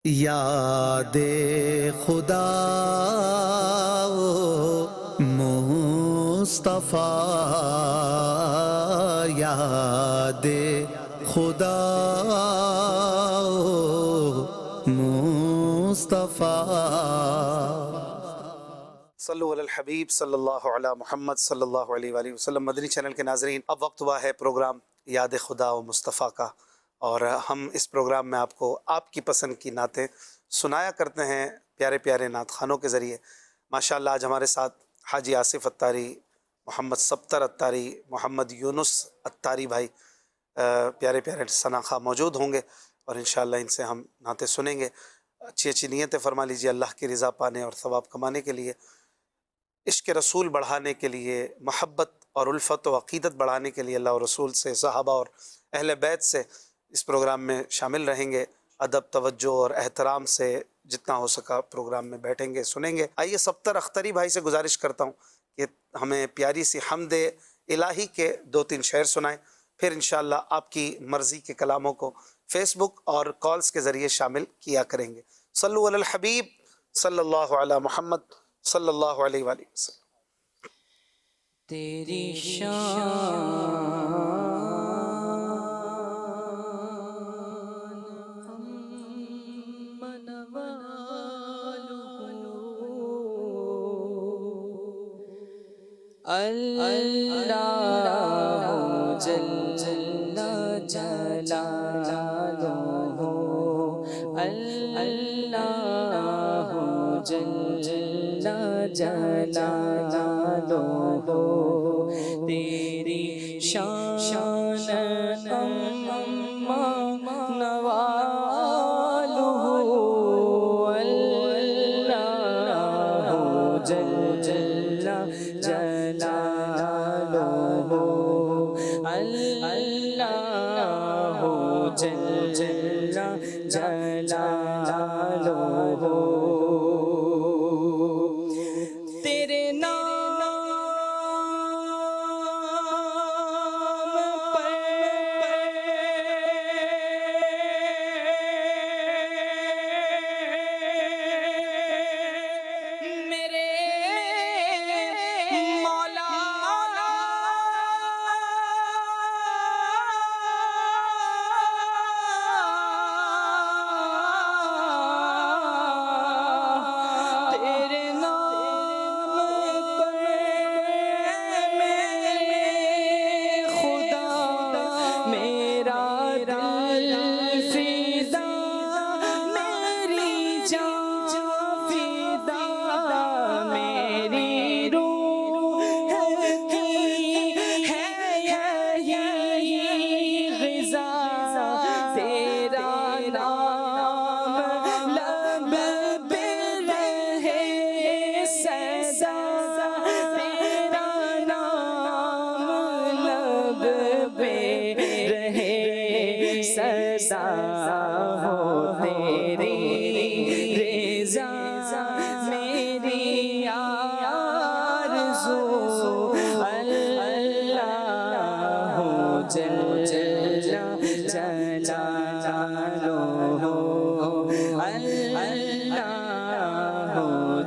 یاد خدا مصطفیٰ، یاد خدا مصطفیٰ. صلو علی الحبیب صلی اللہ علی محمد صلی اللہ علیہ وآلہ وسلم. مدنی چینل کے ناظرین، اب وقت ہوا ہے پروگرام یاد خدا و مصطفیٰ کا، اور ہم اس پروگرام میں آپ کو آپ کی پسند کی نعتیں سنایا کرتے ہیں پیارے پیارے نعت خانوں کے ذریعے. ماشاءاللہ آج ہمارے ساتھ حاجی آصف اتاری، محمد سبتر اتاری، محمد یونس اتاری بھائی پیارے پیارے ثنا خواہ موجود ہوں گے، اور انشاءاللہ ان سے ہم نعتیں سنیں گے. اچھی اچھی نیتیں فرما لیجیے اللہ کی رضا پانے اور ثواب کمانے کے لیے، عشق رسول بڑھانے کے لیے، محبت اور الفت و عقیدت بڑھانے کے لیے اللہ اور رسول سے، صحابہ اور اہل بیت سے اس پروگرام میں شامل رہیں گے. ادب، توجہ اور احترام سے جتنا ہو سکا پروگرام میں بیٹھیں گے، سنیں گے. آئیے سبتر اختری بھائی سے گزارش کرتا ہوں کہ ہمیں پیاری سی حمد الہی کے 2-3 شعر سنائیں، پھر انشاءاللہ آپ کی مرضی کے کلاموں کو فیس بک اور کالز کے ذریعے شامل کیا کریں گے. صلو علی الحبیب صلی اللہ علی محمد صلی اللہ علیہ وآلہ وسلم. تیری شان اللہ جل جلالہ، اللہ جل جلالہ، تیری شان نوالہ، اللہ جل جلالہ، اللہ جل جلالہ. تیرے نام پر میرے مولا سزا ہو، تیری رضا میری آرزو، اللہ جل جلالہ، اللہ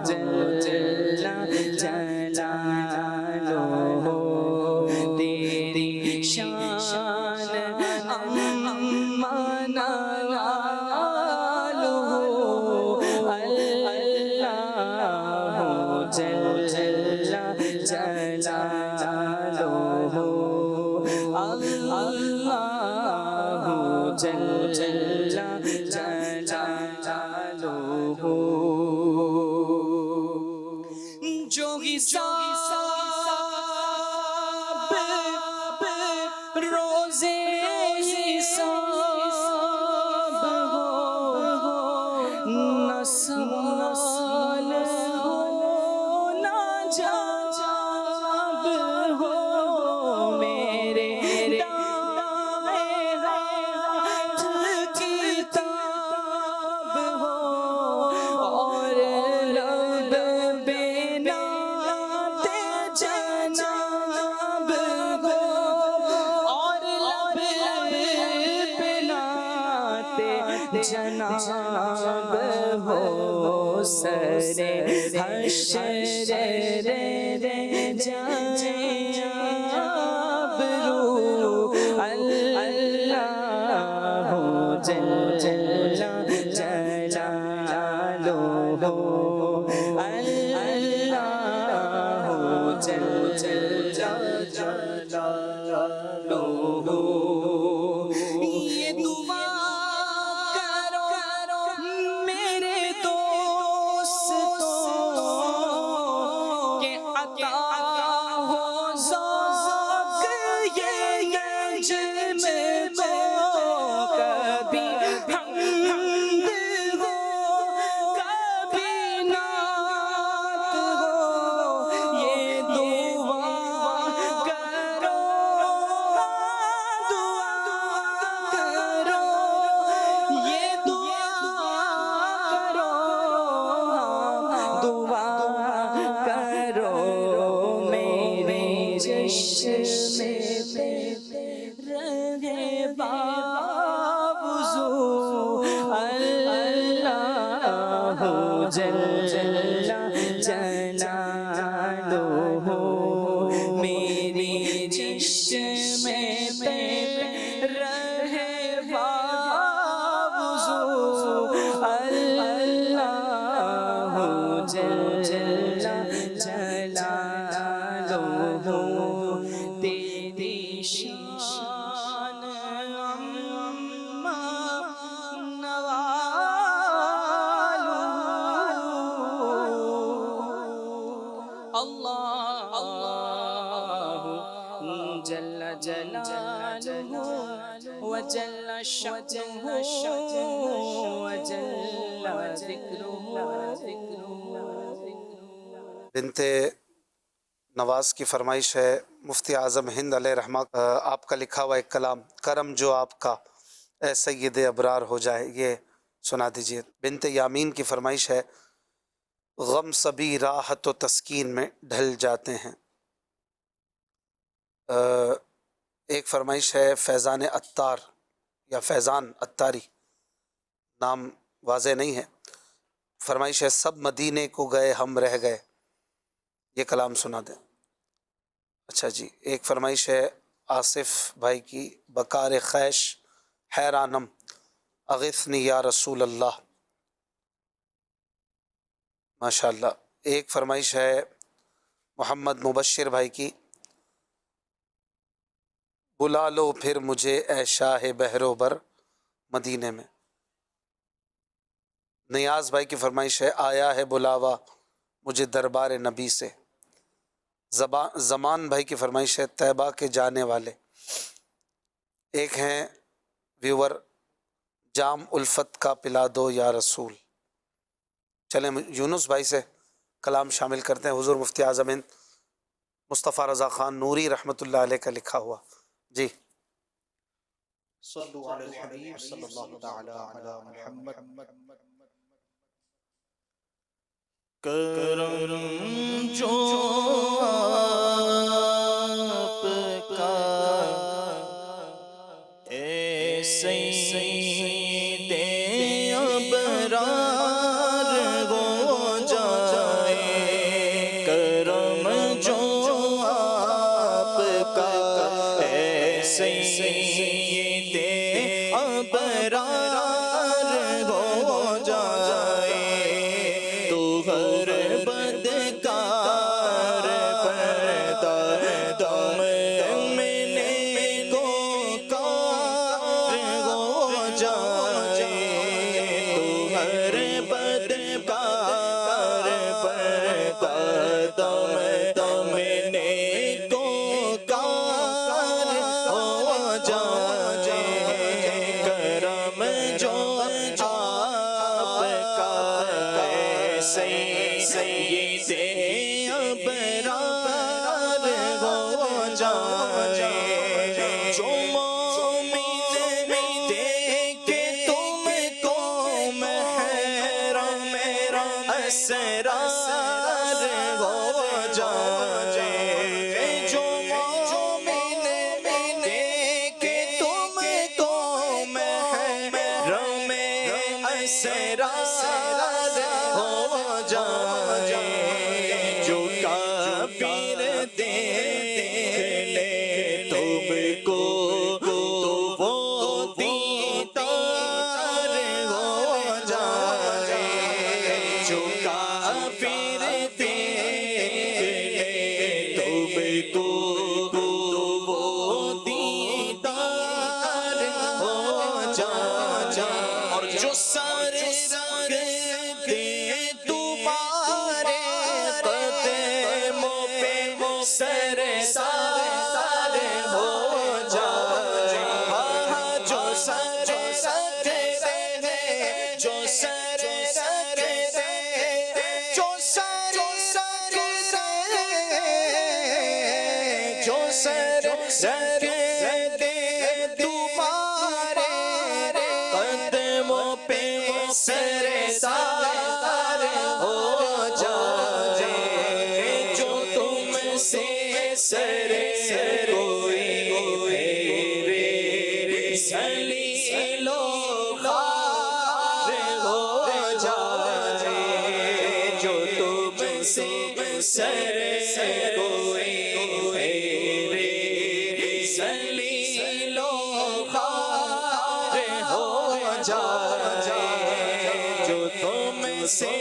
جل جلالہ. تیری شان جو حساب روزے حساب ہو، نہ سوال ہو نہ جواب ہو، میرے دائیں ہاتھ کتاب ہو، اور لب بے نعت جناب ہو، اور لب بے نعت جناب سرے حشر جائیں آبرو اللہ جل جلالہ اللہ جل جلالہ یہ دعا کرو میرے دوستوں کہ عطا ہو ذوق یہ جسم کو کبھی حمد ہو کبھی نعت ہو یہ دعا کرو یہ دعا کرو میرے چشم پہ رہے باوضو اللہ جل جلالہ میری چشم پہ رہے باوضو اللہ جل جلالہ تیری شان عما نوالو اللہ جل جلالہ وجل شأنہ وجل ذکرہ بنت نواز کی فرمائش ہے مفتی اعظم ہند علیہ رحمہ آپ کا لکھا ہوا ایک کلام کرم جو آپ کا اے سید ابرار ہو جائے یہ سنا دیجیے۔ بنت یامین کی فرمائش ہے غم سبھی راحت و تسکین میں ڈھل جاتے ہیں۔ ایک فرمائش ہے فیضان عطار یا فیضان عطاری، نام واضح نہیں ہے۔ فرمائش ہے سب مدینے کو گئے ہم رہ گئے، یہ کلام سنا دیں۔ اچھا جی، ایک فرمائش ہے آصف بھائی کی بکار خیش حیرانم اغثنی یا رسول اللہ، ماشاءاللہ۔ ایک فرمائش ہے محمد مبشر بھائی کی بلا لو پھر مجھے اے شاہ بحر و بر مدینے میں۔ نیاز بھائی کی فرمائش ہے آیا ہے بلاوا مجھے دربار نبی سے۔ زمان بھائی کی فرمائش ہے طیبہ کے جانے والے۔ ایک ہیں ویور جام الفت کا پلا دو یا رسول۔ چلیں یونس بھائی سے کلام شامل کرتے ہیں، حضور مفتی اعظم ہند مصطفیٰ رضا خان نوری رحمۃ اللہ علیہ کا لکھا ہوا جی۔ صلو علی الحبیب صلی اللہ تعالی علی محمد۔ کرم جو آپ کا اے سید ابرار ہو جائے، کرم جو آپ کا اے سید ابرار ہو جائے، تو ہر بدکار پر دم میں کو کار ہو جائے، تو ہر بدکار پر دم میں کو کار ہو جائے، کرم جو آپ کا سید ابرار ہو جائے، جو مومن دیکھے تم کو محرم اسرار ہو جائے، جو مومن دیکھے تم کو محرم اسرار ہو تمہارے قدموں پہ سرسار ہو جائے جو سر رکھتے ہیں جو سر رکھتے جو سر جو سر رکھتے تمہارے قدموں پہ سرسار ہو جائے جو تم سے سر کوئی میرے سلیل و خوار ہو جائے جو تم سے سر کوئی میرے سلیل و خوار ہو جائے جو تم سے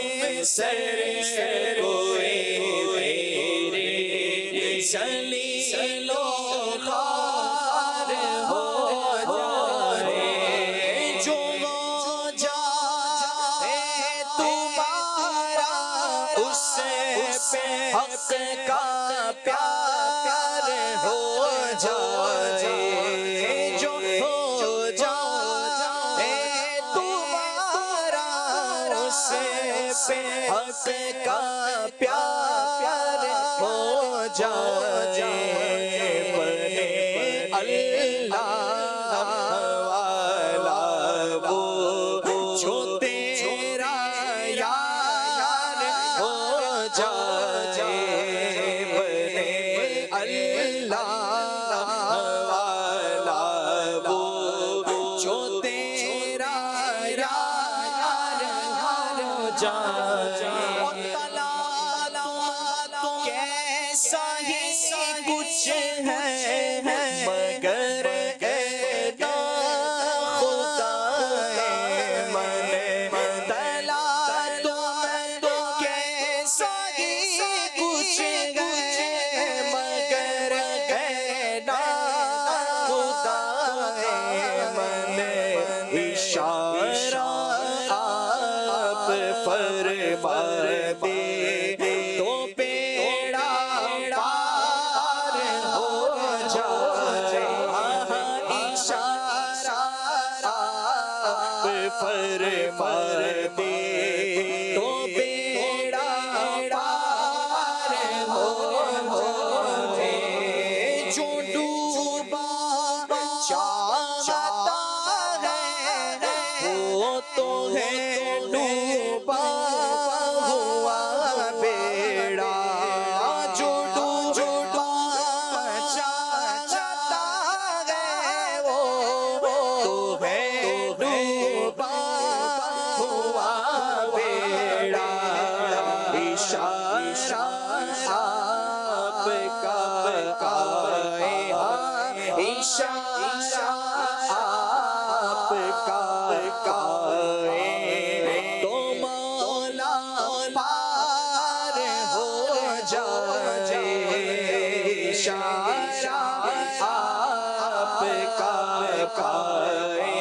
سر کوئی میرے سلیل و خوار ہو جائے جو ہو جائے تمہارا اس پہ حق کا پیار ہو جائے جو ہو جائے تمہارا اس پہ حق کا پیار ہو جائے بنے اللہ والا وہ جو تیرا یار ہو جائے بنے اللہ والا وہ جو تیرا یار ہو جائے کیسا ہی کچھ ہے مگر کہتا خدا ہے من تلا تم کیسا ہی کچھ ہے مگر کہتا خدا ہے من اشارہ آپ فرما دے تو بیڑا پار ہو جائے اشارہ آپ فرما دے تو بیڑا پار ہو جائے جو ڈوبا چاہتا ہے وہ تو ہے ڈوبا ہوا بیڑا جو ڈوبا چاہتا ہے وہ تو ہے ڈوبا ہوا بیڑا اشارہ آپ کا ہے اشارہ آپ کا ہے تو مولا پار ہو جائے اشارہ آپ کا ہے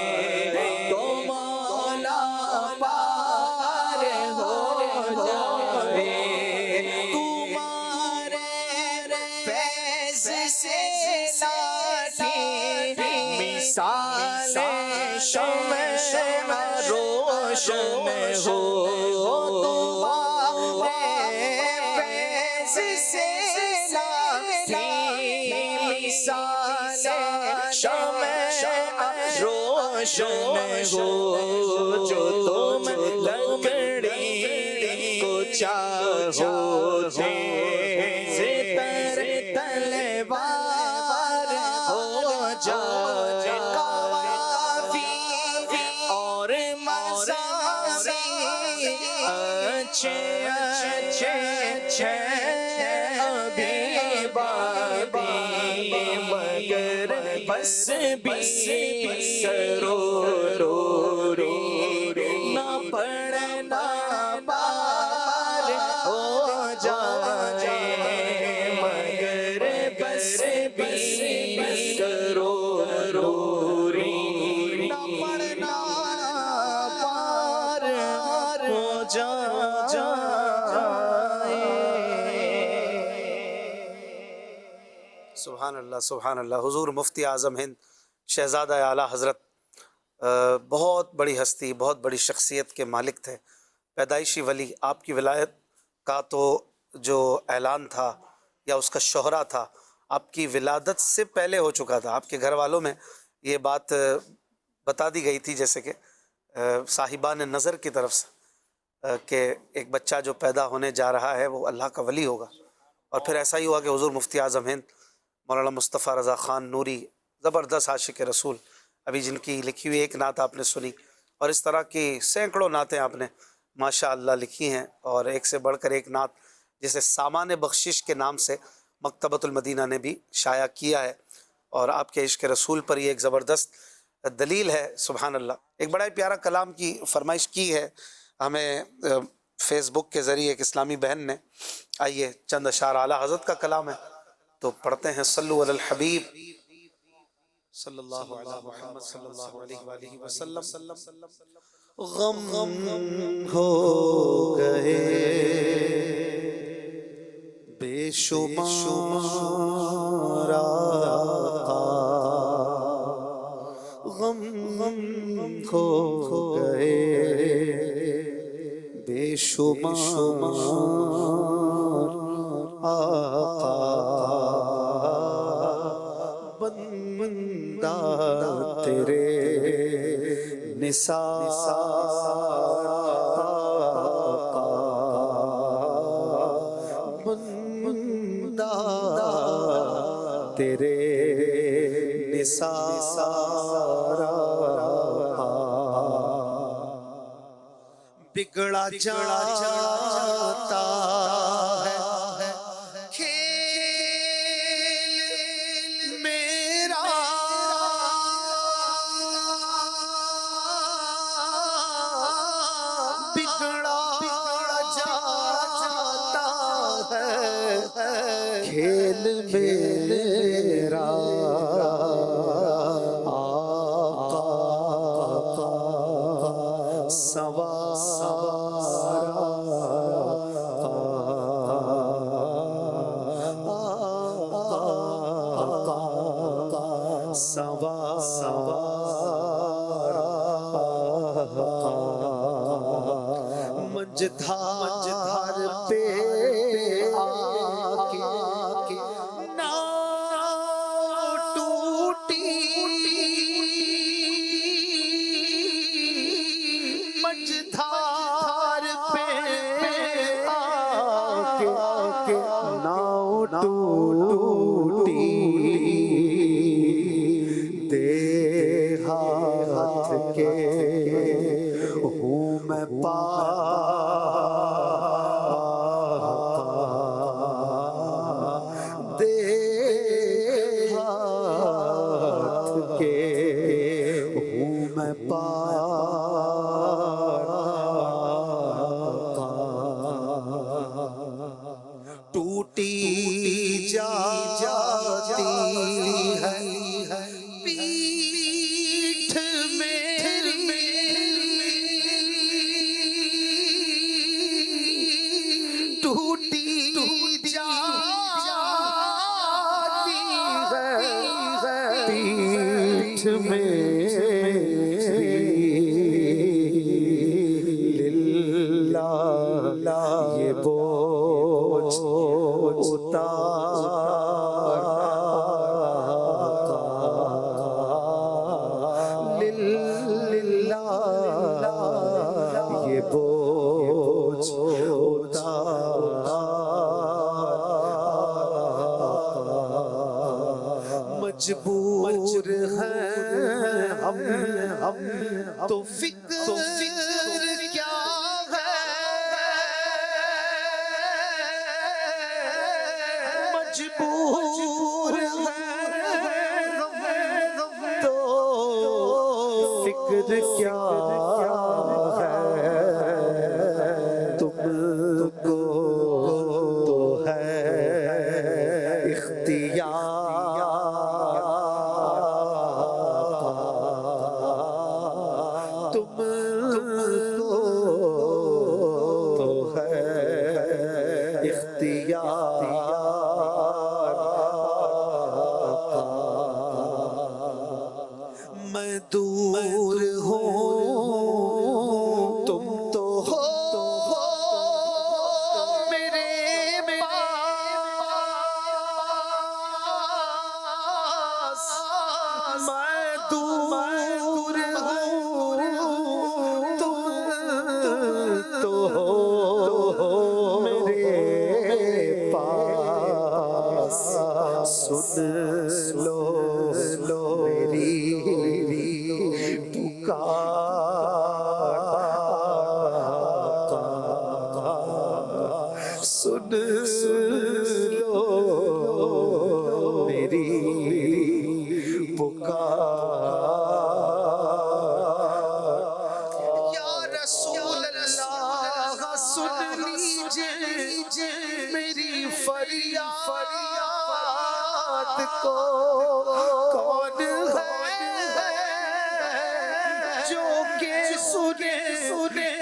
تو مولا پار ہو جائے تمہارے فیض سے لاٹھی مثال شمع روشن ہو تمہارے فیض سے لاٹھی مثال شمع روشن ہو جو تم لکڑی کو چاہو تر تلوار ہو جائے قوافی اور مصاوی اچھے اچھے ابھی بابی مگر بس کرو رو نہ پڑھنا بار ہو جائے مگر بس کرو رو نہ پڑھنا پار سبحان اللہ سبحان اللہ. حضور مفتی اعظم ہند شہزادہ اعلیٰ حضرت بہت بڑی ہستی، بہت بڑی شخصیت کے مالک تھے، پیدائشی ولی. آپ کی ولایت کا تو جو اعلان تھا یا اس کا شہرہ تھا آپ کی ولادت سے پہلے ہو چکا تھا. آپ کے گھر والوں میں یہ بات بتا دی گئی تھی جیسے کہ صاحبان نظر کی طرف سے کہ ایک بچہ جو پیدا ہونے جا رہا ہے وہ اللہ کا ولی ہوگا. اور پھر ایسا ہی ہوا کہ حضور مفتی اعظم ہند مولانا مصطفیٰ رضا خان نوری، زبردست عاشق رسول، ابھی جن کی لکھی ہوئی ایک نعت آپ نے سنی، اور اس طرح کی سینکڑوں نعتیں آپ نے ماشاء اللہ لکھی ہیں، اور ایک سے بڑھ کر ایک نعت جسے سامان بخشش کے نام سے مکتبۃ المدینہ نے بھی شائع کیا ہے، اور آپ کے عشق رسول پر یہ ایک زبردست دلیل ہے. سبحان اللہ. ایک بڑا ہی پیارا کلام کی فرمائش کی ہے ہمیں فیس بک کے ذریعے ایک اسلامی بہن نے. آئیے چند اشعار اعلیٰ حضرت کا کلام ہے تو پڑھتے ہیں. صلو علی الحبیب صلی اللہ علیہ محمد صلی اللہ علیہ وآلہ وسلم. غم ہو گئے بے شمار آقا، غم ہو گئے بے شمار آقا، بندہ تیرے نثار آقا، بندہ تیرے نثار آقا، بگڑا جاتا ہے کھیل میرا آقا، سوار آقا، سوار مجدھار پہ مجدھار پہ آکے ناؤ ٹوٹی، دے ہاتھ کے ہوں میں پاک، دے ہاتھ کے ہوں میں پاک، ٹوٹی جاتی ہے پیٹھ میری، ٹوٹی جاتی ہے پیٹھ میری، للہ یہ بوجھ اتار، للہ یہ بوجھ اتار، مجبور ہیں ہم تو فکر کیا ہے، مجبور ہیں تو فکر کیا ہے، تم کو تو ہے اختیار، تم کو لو میری پکار، یا رسول اللہ سن لیجئے میری فریاد کو، کون ہے جو کہ سنے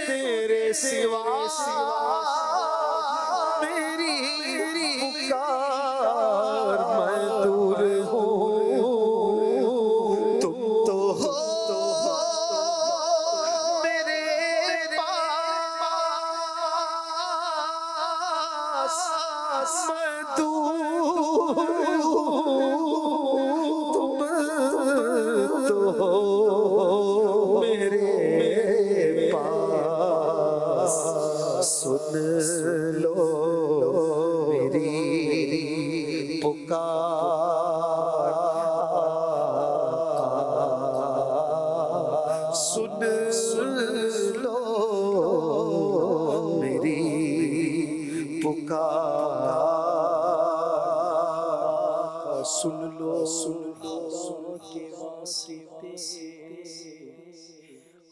تیرے سوا میری پکار، میں دور ہوں تم تو ہو میرے پاس، میں دور تم تو ہو میرے پاس، سن لو میری پکار، سن لو میری پکار، سن لو کے واسطے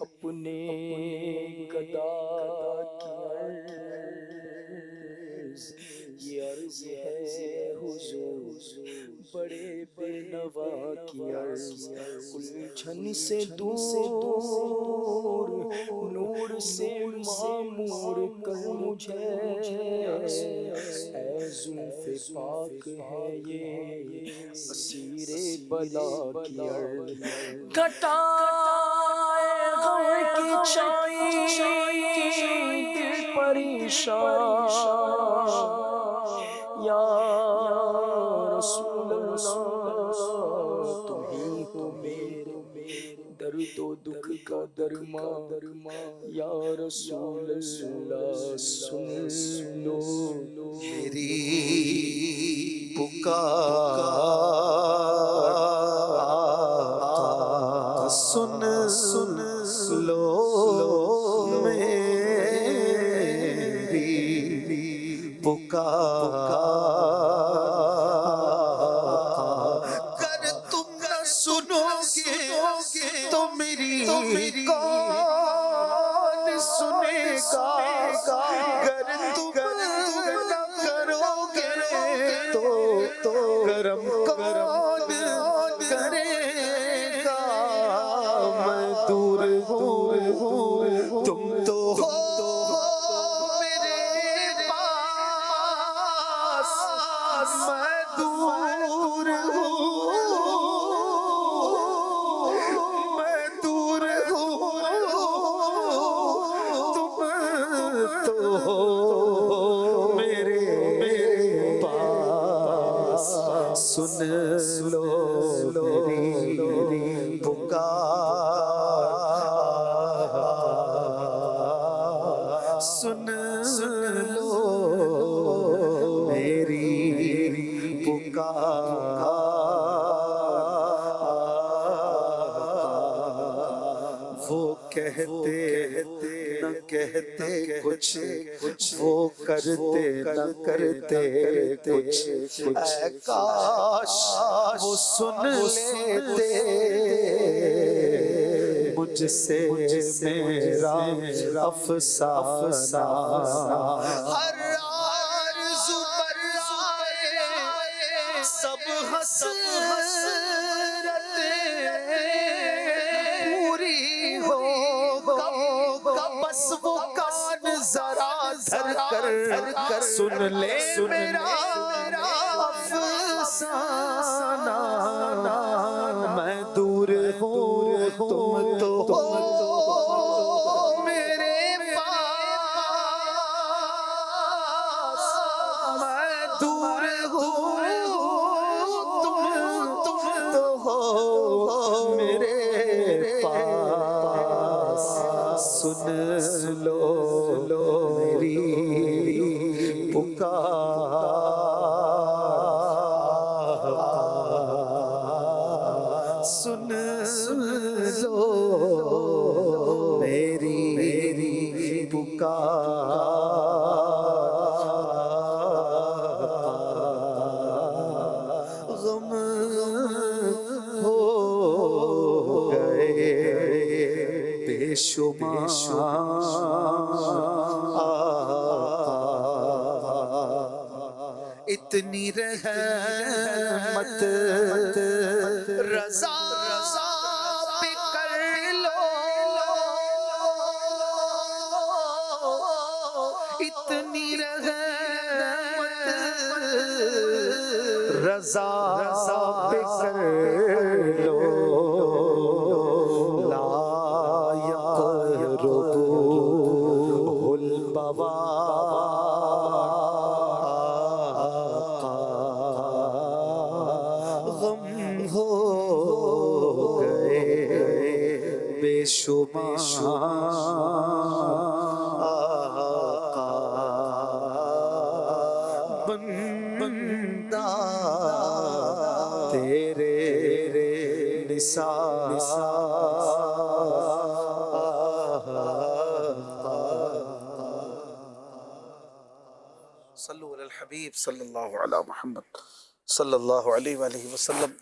اپنے گدا کی عرض، یہ عرض ہے حضور بڑے بے نوا کی عرض، الجھن سے دور نور سے معمور کر مجھے، اے زلف پاک ہے یہ اسیر بلا کی عرض، گھٹائے غم کی چھائی دل پریشان، یا رسول اللہ تم ہی تو میرے درد و دکھ کا درمان، یا رسول اللہ سن لو میری پکار، سن لو میری پکار، اگر تم نہ سنو گے تو میری کون سنے گا، اگر تم نہ کرو گے تو کرم کون کرے گا، میں دور ہوں تم تو ہو میرے پاس، میں دور ہوں تم تو ہو میرے پاس، سن لو میری پکار، سن لو میری پکار، وہ کہتے نہ کہتے کچھ، وہ کرتے نہ کرتے کچھ، اے کاش وہ سن لیتے مجھ سے میرا افسانہ، ہر آرزو پر آئے سب حسرتیں پوری ہو، بس وہ کان ذرا دھر کر سن لے میرا افسانہ، میں دور ہوں تم تو ہو میرے پاس، میں دور ہوں تم تو ہو میرے پاس، سن لو میری پکار، سن لو میری پکار، اتنی رحمت رضا پہ کر لو، اتنی رحمت رضا پہ کر لو، لا يقربه البوار، غم ہو گئے بے شمار، بندہ تیرے نثار، صلو علی الحبیب صلی اللہ علی محمد صلی اللہ علیہ وآلہ وسلم۔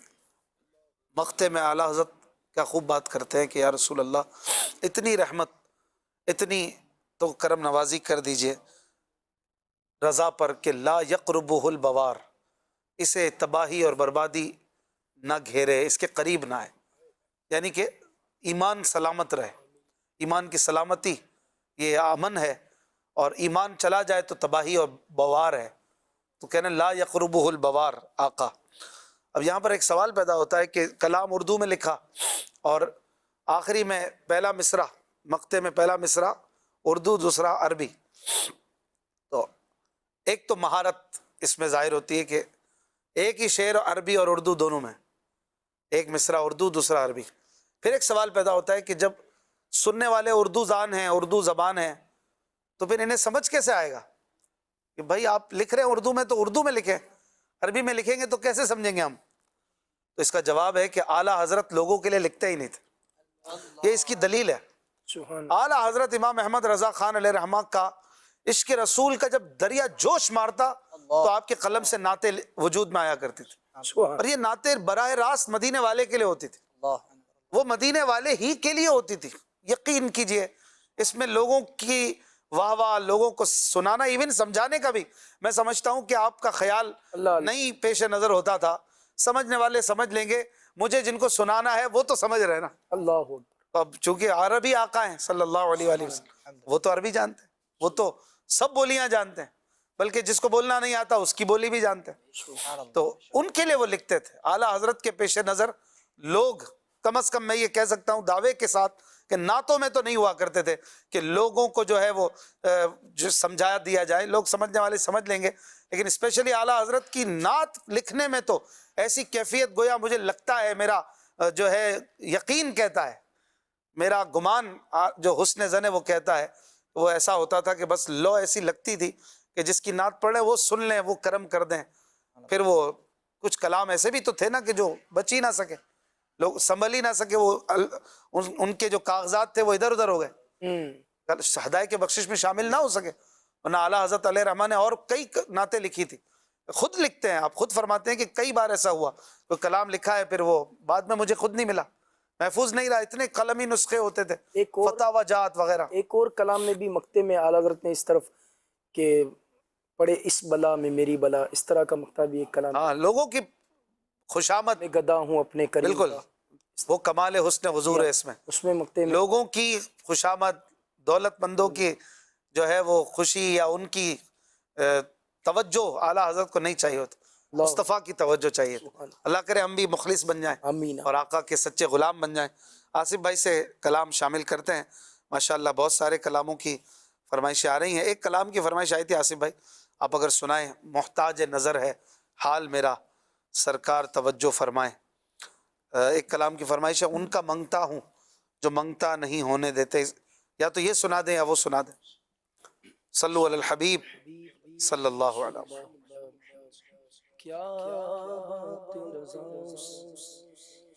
مقطع میں اعلیٰ حضرت کیا خوب بات کرتے ہیں کہ یا رسول اللہ اتنی رحمت، اتنی تو کرم نوازی کر دیجئے رضا پر کہ لا یقربہ البوار، اسے تباہی اور بربادی نہ گھیرے، اس کے قریب نہ آئے، یعنی کہ ایمان سلامت رہے، ایمان کی سلامتی یہ امن ہے، اور ایمان چلا جائے تو تباہی اور بوار ہے، تو کہنا لا یقربہ البوار آقا۔ اب یہاں پر ایک سوال پیدا ہوتا ہے کہ کلام اردو میں لکھا اور آخری میں پہلا مصرع، مقطع میں پہلا مصرع اردو دوسرا عربی، تو ایک تو مہارت اس میں ظاہر ہوتی ہے کہ ایک ہی شعر عربی اور اردو دونوں میں، ایک مصرع اردو دوسرا عربی۔ پھر ایک سوال پیدا ہوتا ہے کہ جب سننے والے اردو زان ہیں، اردو زبان ہیں، تو پھر انہیں سمجھ کیسے آئے گا کہ بھائی آپ لکھ رہے ہیں اردو میں تو اردو میں لکھیں، عربی میں لکھیں گے تو کیسے سمجھیں گے ہم؟ تو اس کا جواب ہے کہ اعلیٰ حضرت لوگوں کے لیے لکھتے ہی نہیں تھے، یہ اس کی دلیل ہے۔ اعلیٰ حضرت امام احمد رضا خان علیہ رحمہ کا عشق رسول کا جب دریا جوش مارتا تو آپ کے قلم سے نعتیں وجود میں آیا کرتی تھی، اور یہ نعتیں براہ راست مدینے والے کے لیے ہوتی تھی، وہ مدینے والے ہی کے لیے ہوتی تھی۔ یقین کیجئے اس میں لوگوں کی واہ واہ، لوگوں کو سنانا، ایون سمجھانے کا بھی میں سمجھتا ہوں کہ آپ کا خیال نہیں پیش نظر ہوتا تھا، سمجھنے والے سمجھ لیں گے، مجھے جن کو سنانا ہے وہ تو سمجھ رہے نا۔ اللہ اب چونکہ عربی آقا ہیں صلی اللہ علیہ وآلہ وسلم، وہ تو عربی جانتے ہیں، وہ تو سب بولیاں جانتے ہیں، بلکہ جس کو بولنا نہیں آتا اس کی بولی بھی جانتے ہیں، تو ان کے لیے وہ لکھتے تھے۔ اعلیٰ حضرت کے پیش نظر لوگ، کم از کم میں یہ کہہ سکتا ہوں دعوے کے ساتھ کہ نعتوں میں تو نہیں ہوا کرتے تھے کہ لوگوں کو جو ہے وہ جو سمجھا دیا جائے، لوگ سمجھنے والے سمجھ لیں گے، لیکن اسپیشلی اعلیٰ حضرت کی نعت لکھنے میں تو ایسی کیفیت، گویا مجھے لگتا ہے، میرا جو ہے یقین کہتا ہے، میرا گمان جو حسن زن ہے وہ کہتا ہے، وہ ایسا ہوتا تھا کہ بس لو ایسی لگتی تھی کہ جس کی نعت پڑھ لیں وہ سن لیں، وہ کرم کر دیں۔ پھر وہ کچھ کلام ایسے بھی تو تھے نا کہ جو بچ ہی نہ سکے، لوگ سنبھل ہی نہ سکے، وہ ان کے جو کاغذات تھے وہ ادھر ادھر ہو گئے، ہدایت کے بخشش میں شامل نہ ہو سکے، ورنہ اعلیٰ حضرت علیہ رحمٰ نے اور کئی نعتیں لکھی تھی، خود لکھتے ہیں، آپ خود فرماتے ہیں کہ کئی بار ایسا ہوا کوئی کلام لکھا ہے پھر وہ بعد میں مجھے خود نہیں ملا، محفوظ نہیں رہا، اتنے قلمی نسخے ہوتے تھے، فتح و جات وغیرہ۔ ایک اور کلام میں بھی مقطع میں اعلیٰ حضرت نے اس طرف کہ پڑے اس بلا میں میری بلا، اس طرح کا مقطع بھی ایک کلام، ہاں، لوگوں کی خوشامد، میں گدا ہوں اپنے کریم بالکل کا، وہ کمال حسن حضور ہے اس میں، اس میں مقطع میں لوگوں کی خوشامد، دولت مندوں کی جو ہے وہ خوشی یا ان کی توجہ اعلیٰ حضرت کو نہیں چاہیے ہوتی، مصطفیٰ کی توجہ چاہیے تھی۔ اللہ کرے ہم بھی مخلص بن جائیں آمین۔ اور آقا کے سچے غلام بن جائیں۔ آصف بھائی سے کلام شامل کرتے ہیں، ماشاءاللہ بہت سارے کلاموں کی فرمائشیں آ رہی ہیں۔ ایک کلام کی فرمائش آئی تھی آصف بھائی، آپ اگر سنائیں، محتاج نظر ہے حال میرا سرکار توجہ فرمائیں۔ ایک کلام کی فرمائش ہے، ان کا منگتا ہوں جو منگتا نہیں ہونے دیتے، یا تو یہ سنا دیں یا وہ سنا دیں۔ صلو علی الحبیب صلی اللہ علیہ وسلم۔ کیا بات رضا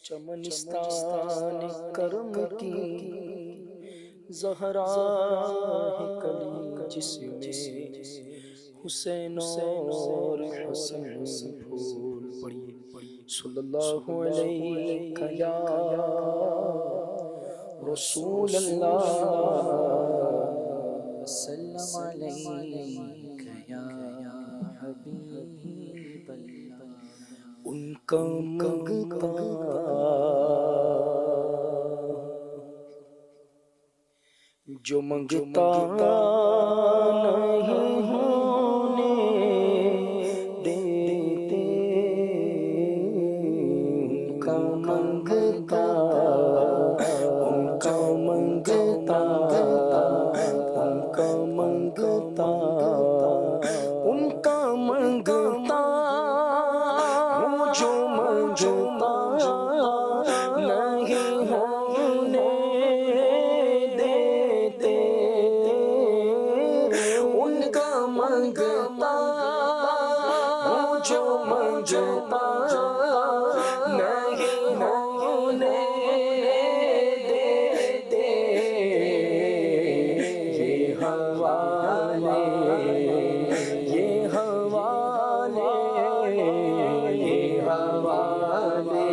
چمنستان کرم کی، زہرا ہے کلی جس میں حسین اور حسن پھول پڑی، صلی اللہ علیہ یا رسول اللہ وسلم علیک یا حبیب اللہ. ان کا منگتا جو منگتا نہیں ہونے دیتے، ان کا منگتا، ان کا منگتا، ان کا منگتا، ان کا منگتا ہوں جو منگتا نہیں ہونے دیتے، ان کا منگتا ہوں جو منگتا نہیں ہونے دیتے. یہ حوالے، یہ حوالے، یہ حوالے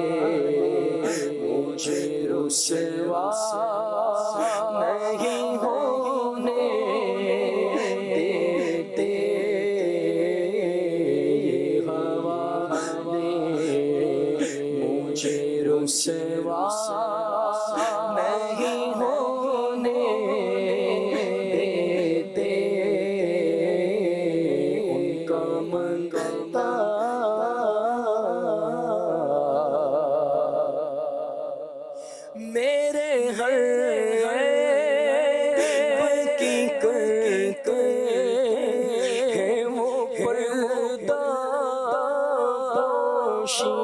مجھے رسوا نہیں ہونے دیتے. یہ حوالے مجھے رسوا نہیں ہونے دیتے. ان کا منگتا میرے ہر عیب کی کرتے ہیں وہ پردہ پوشی.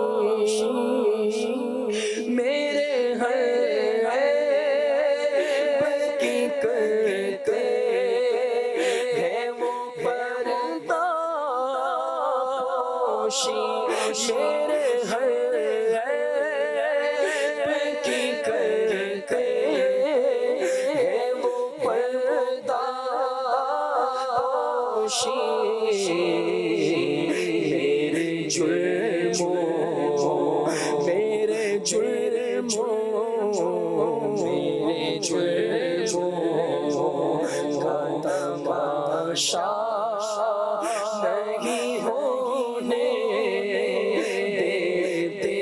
میرے ہر عیب کی کرتے ہیں وہ پردہ پوشی. میرے ہر عیب کی کرتے ہیں وہ پردہ پوشی. میرے جرموں، میرے جرموں، میرے جرموں کا تماشا نہیں ہونے دیتے.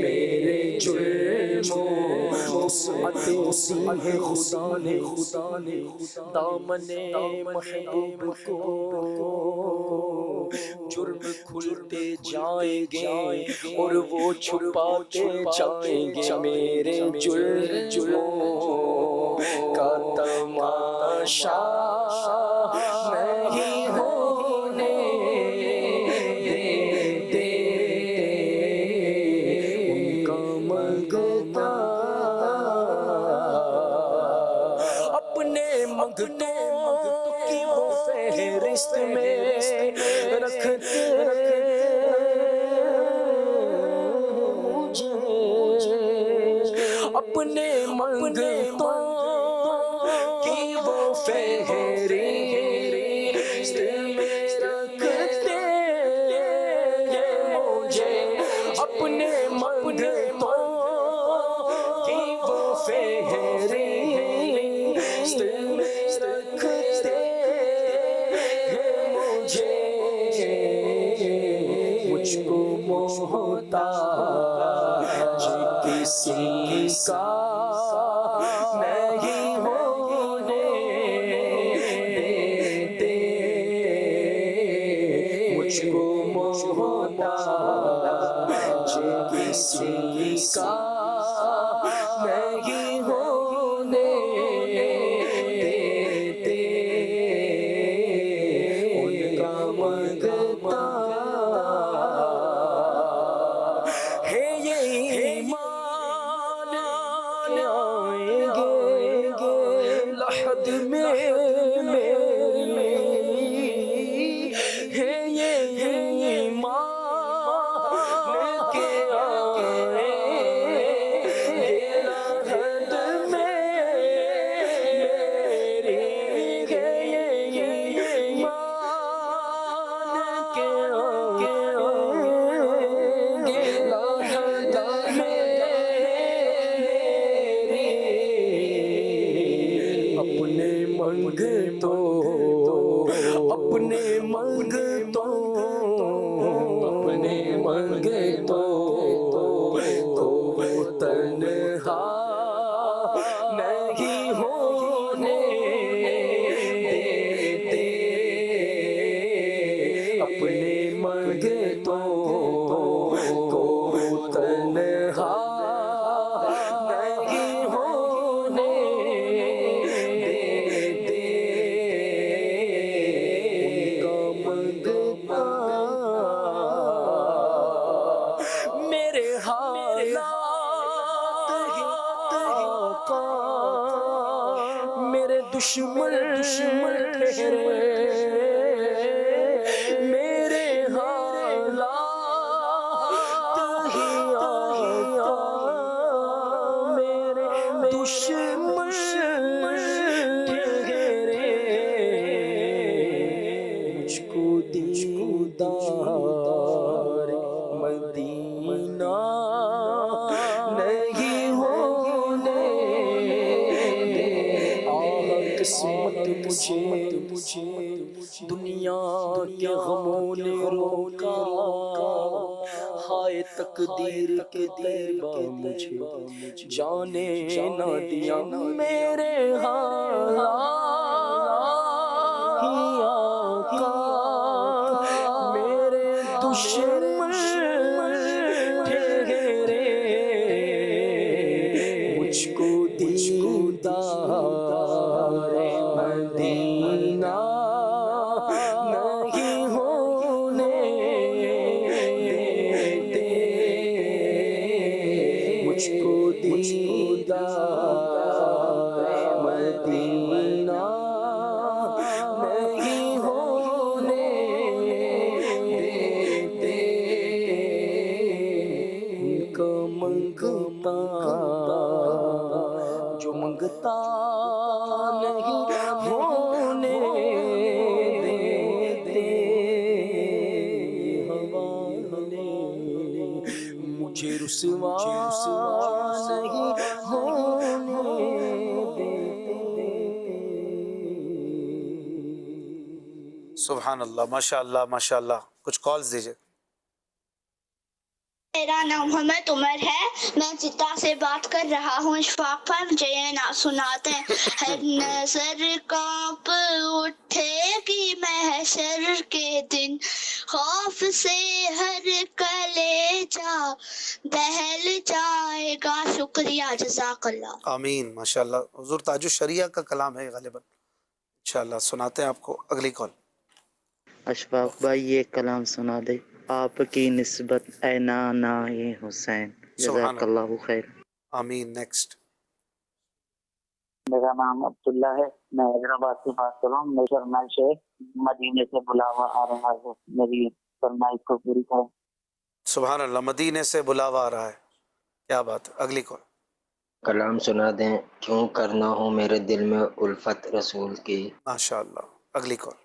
میرے جرموں وسعت اسی ہے خدا نے دامن محبوب کو جرم کھلتے جائیں گے اور وہ چھپاتے جائیں گے. میرے جرموں کا تماشا نہیں ہونے دیتے. ان کا منگتا اپنے منگتوں کی وہ فہرست میں رکھتے مجھے، اپنے منگتوں کی وہ فہرست میں رکھتے ہیں مجھے. اپنے منگتوں کی وہ فہرست میں رکھتے ہیں مجھے. مجھ کو محتاج کسی کا نہیں ہونے دیتے. مجھ کو محتاج کسی کا نہیں ہونے دیتے. ان کا منگتا ہے یہ ایمان آئیں گے لحد میں میری، ہے یہ ایمان کے آئیں منگتوں اپنے منگتوں اپنے منگتوں کو تنہا نہیں ہونے دیتے اپنے منگتوں کو تنہا نہیں ہونے دیتے ان کا منگتا میرے حالات آقا میرے دشمن ٹھہرے میرے حالات ہی آقا میرے دشمن ٹھہرے مجھ کو دیدار مدینہ نہیں ہونے آہ قسمت مجھے دنیا کے غموں نے روکا ہائے تقدیر کے طیبہ مجھے جانے نہ دیا میرے حالات ہی آقا میرے دشمن ٹھہرے مجھ کو دیدار مدینہ نہیں ہونے دیتے مجھ کو دیدار مدینہ نہیں ہونے دیتے ان کا منگتا جو منگتا نہیں ہونے دیتے حوالے مجھے رسوا نہیں ہونے دیتے سبحان اللہ، ماشاء اللہ ماشاء اللہ. کچھ کالز دیجیے. میرا نام محمد عمر ہے، میں جدہ سے بات کر رہا ہوں. اشفاق پر مجھے یہ نعت سناتے ہیں. ہر نظر کانپ اٹھے گی محشر کے دن، خوف سے ہر کلیجہ دہل جائے گا. شکریہ، جزاک اللہ. آمین. ماشاء اللہ. حضور تاج الشریعہ کا کلام ہے غالباً. انشاءاللہ سناتے ہیں آپ کو. اگلی کال. اشفاق بھائی یہ کلام سنا دے آپ کی نسبت اے نانا حسین. سبحان جزاک اللہ خیر. آمین. نیکسٹ. میرا نام عبداللہ ہے، میں حیدرآباد سے بات کر رہا ہوں. میری فرمائش ہے مدینے سے بلاوا آ رہا ہے، میری فرمائش کو پوری کریں. سبحان اللہ. مدینے سے بلاوا آ رہا ہے. کیا بات ہے. اگلی کال. کلام سنا دیں کیوں کرنا ہو میرے دل میں الفت رسول کی. ماشاء اللہ. اگلی کال.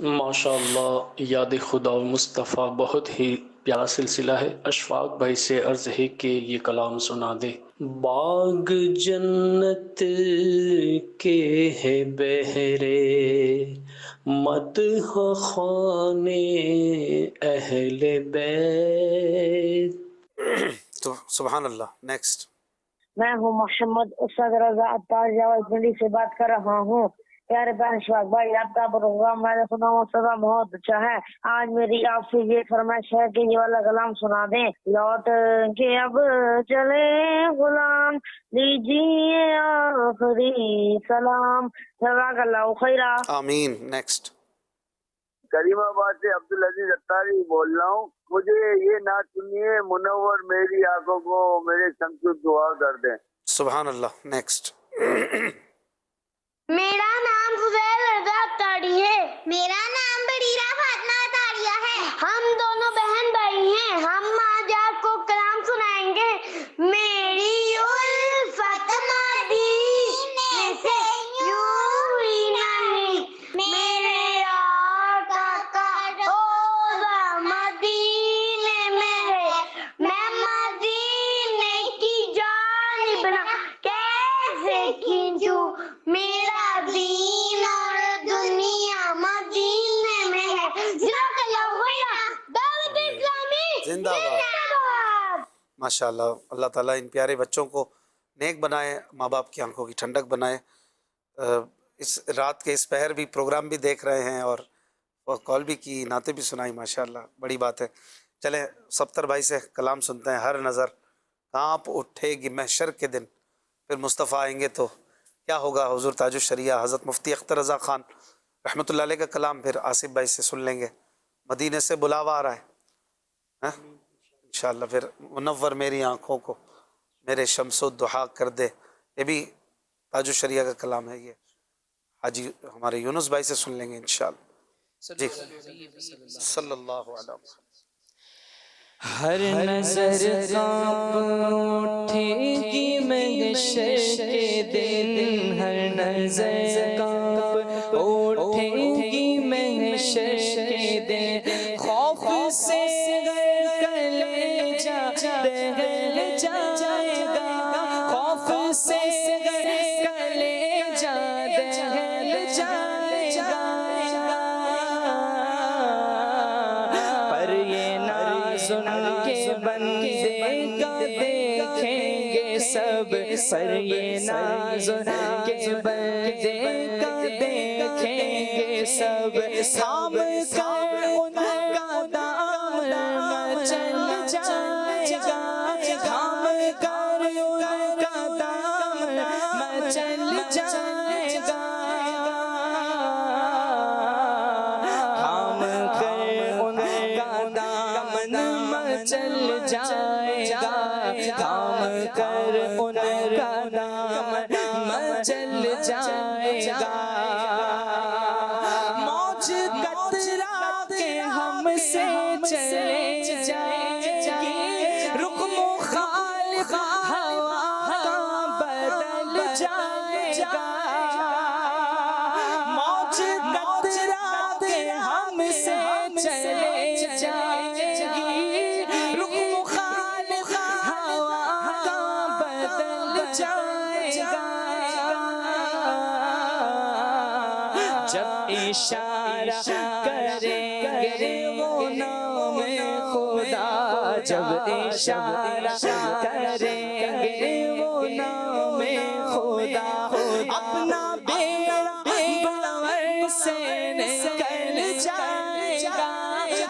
ماشاء اللہ. یاد خدا و مصطفیٰ بہت ہی پیارا سلسلہ ہے. اشفاق بھائی سے عرض ہے کہ یہ کلام سنا دے. باغ جنت کے ہے بہرے مدح خانے اہل بیت. تو سبحان اللہ. نیکسٹ. میں ہوں محمد اسد رضا عطار جاوید پنڈی سے بات کر رہا ہوں. پیارے بہن اشفاق بھائی، آپ کا پروگرام میں نے سنا ہوں، سزا بہت اچھا ہے. آج میری آپ سے یہ فرمائش ہے کہ یہ والا کلام سنا دیں. لوٹ کے اب چلے غلام لیجیے آخری سلام. جزاک اللہ خیرہ. آمین. نیکسٹ. کریم آباد سے عبدالعزیز اتاری بول رہا ہوں. مجھے یہ نعت سنیے، منور میری آنکھوں کو میرے سنگ دعا کر دیں. سبحان اللہ. نیکسٹ. میرا نام زبیر رضا اتاری ہے. میرا نام بریرہ فاطمہ اتاریہ ہے. ہم دونوں بہن بھائی ہیں. ہم آج آپ کو کلام سنائیں گے. میری الفت مدینے سے یوں ہی نہیں، میرے آقا کا روضہ مدینے میں ہے. میں مدینے کی جانب نہ کیسے کھینچوں میرا دین زندہ باد. ماشاءاللہ, اللہ تعالیٰ ان پیارے بچوں کو نیک بنائے, ماں باپ کی آنکھوں کی ٹھنڈک بنائے. اس رات کے اس پہر بھی پروگرام بھی دیکھ رہے ہیں اور کال بھی کی, نعتیں بھی سنائی, ماشاءاللہ بڑی بات ہے. چلیں سبتر بھائی سے کلام سنتے ہیں. ہر نظر کانپ اٹھے گی محشر کے دن, پھر مصطفیٰ آئیں گے تو کیا ہوگا. حضور تاج الشریعہ حضرت مفتی اختر رضا خان رحمۃ اللہ علیہ کا کلام پھر آصف بھائی سے سن لیں گے. مدینے سے بلاوا آ رہا ہے انشاءاللہ. پھر منور میری آنکھوں کو میرے شمس و دحا کر دے, یہ بھی تاج الشریعہ کا کلام ہے. یہ حاجی ہمارے یونس بھائی سے سن لیں گے انشاءاللہ. جی صلی اللہ علیہ وسلم. ہر نظر کانپ اٹھے گی محشر کے دن, ہر نظر کانپ اٹھے گی محشر کے دن, خوف سے کلیجہ دہل جائے گا, خوف سے کلیجہ دہل جائے گا. پر یہ نازن کے بندے کا دیکھیں گے سب, پر یہ نازن کے بندے کا دیکھیں گے سب. تھام کر ان کا دامن مچل جائے گا, تھام کر ان کا دامن مچل جائے گا, تھام کر ان کا دامن مچل جائے گا, تھام کر ان کا دامن مچل جائے گا. موج کترا کے ہم سے چلے جائے گی, رخ مخالف ہوا کا بدل جائے گا. موج کترا کے ہم سے چلے جائے گی, رخ مخالف ہوا کا بدل جائے گا. جب اشارہ کریں گے وہ نام خدا, جب اشارہ کریں گے وہ نام خدا, اپنا بیڑا بلور سے نکل جائے گا,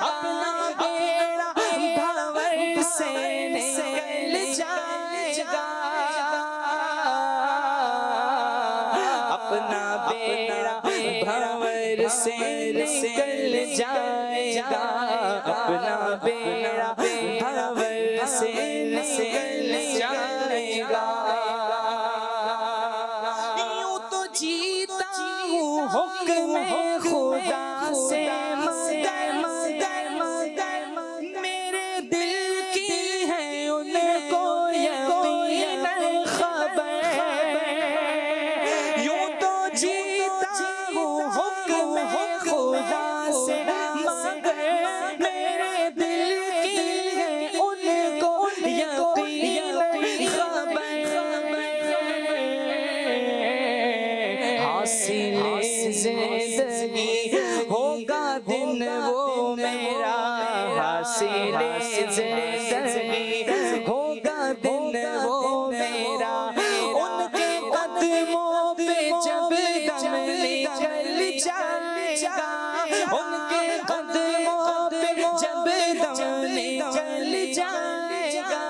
اپنا بیڑا بلور سے نکل جائے گا, اپنا بیڑا بھنور سے نکل جائے گا, اپنا بیڑا بھنور سے نکل جائے گا. یوں تو جیتا ہوں حکم خدا سے, مگر میرے دل کی ہے ان کو یقیناً خبر. یوں تو جیتا ہوں حکم خدا سے, مگر میرے دل کی ہے ان کو یقیناً خبر. حاصل زندگی ہوگا دن وہ میرا, حاصل زندگی ہوگا دن وہ میرا, ان کے قدموں پہ جب دم نکل جائے گا, ان کے قدموں پہ جب دم نکل جائے گا.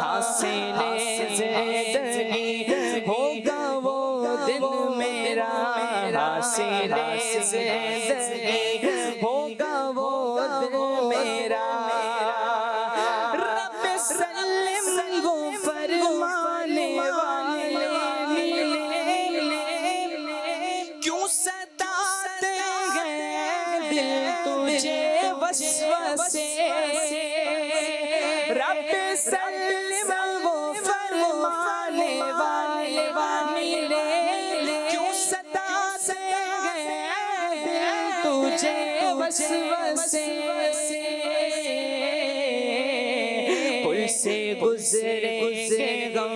حاصل زندگی ہوگا وہ دن میرا, حاصل زندگی ہوگا وہ دن میرا. رب سلم وہ فرمانے والے کیوں ستاتے ہیں دل تجھے وسوسے. رب سلم وہ فرمانے والے کیوں ستاتے ہیں دل تجھے وسوسے. پل سے گزرے گے غم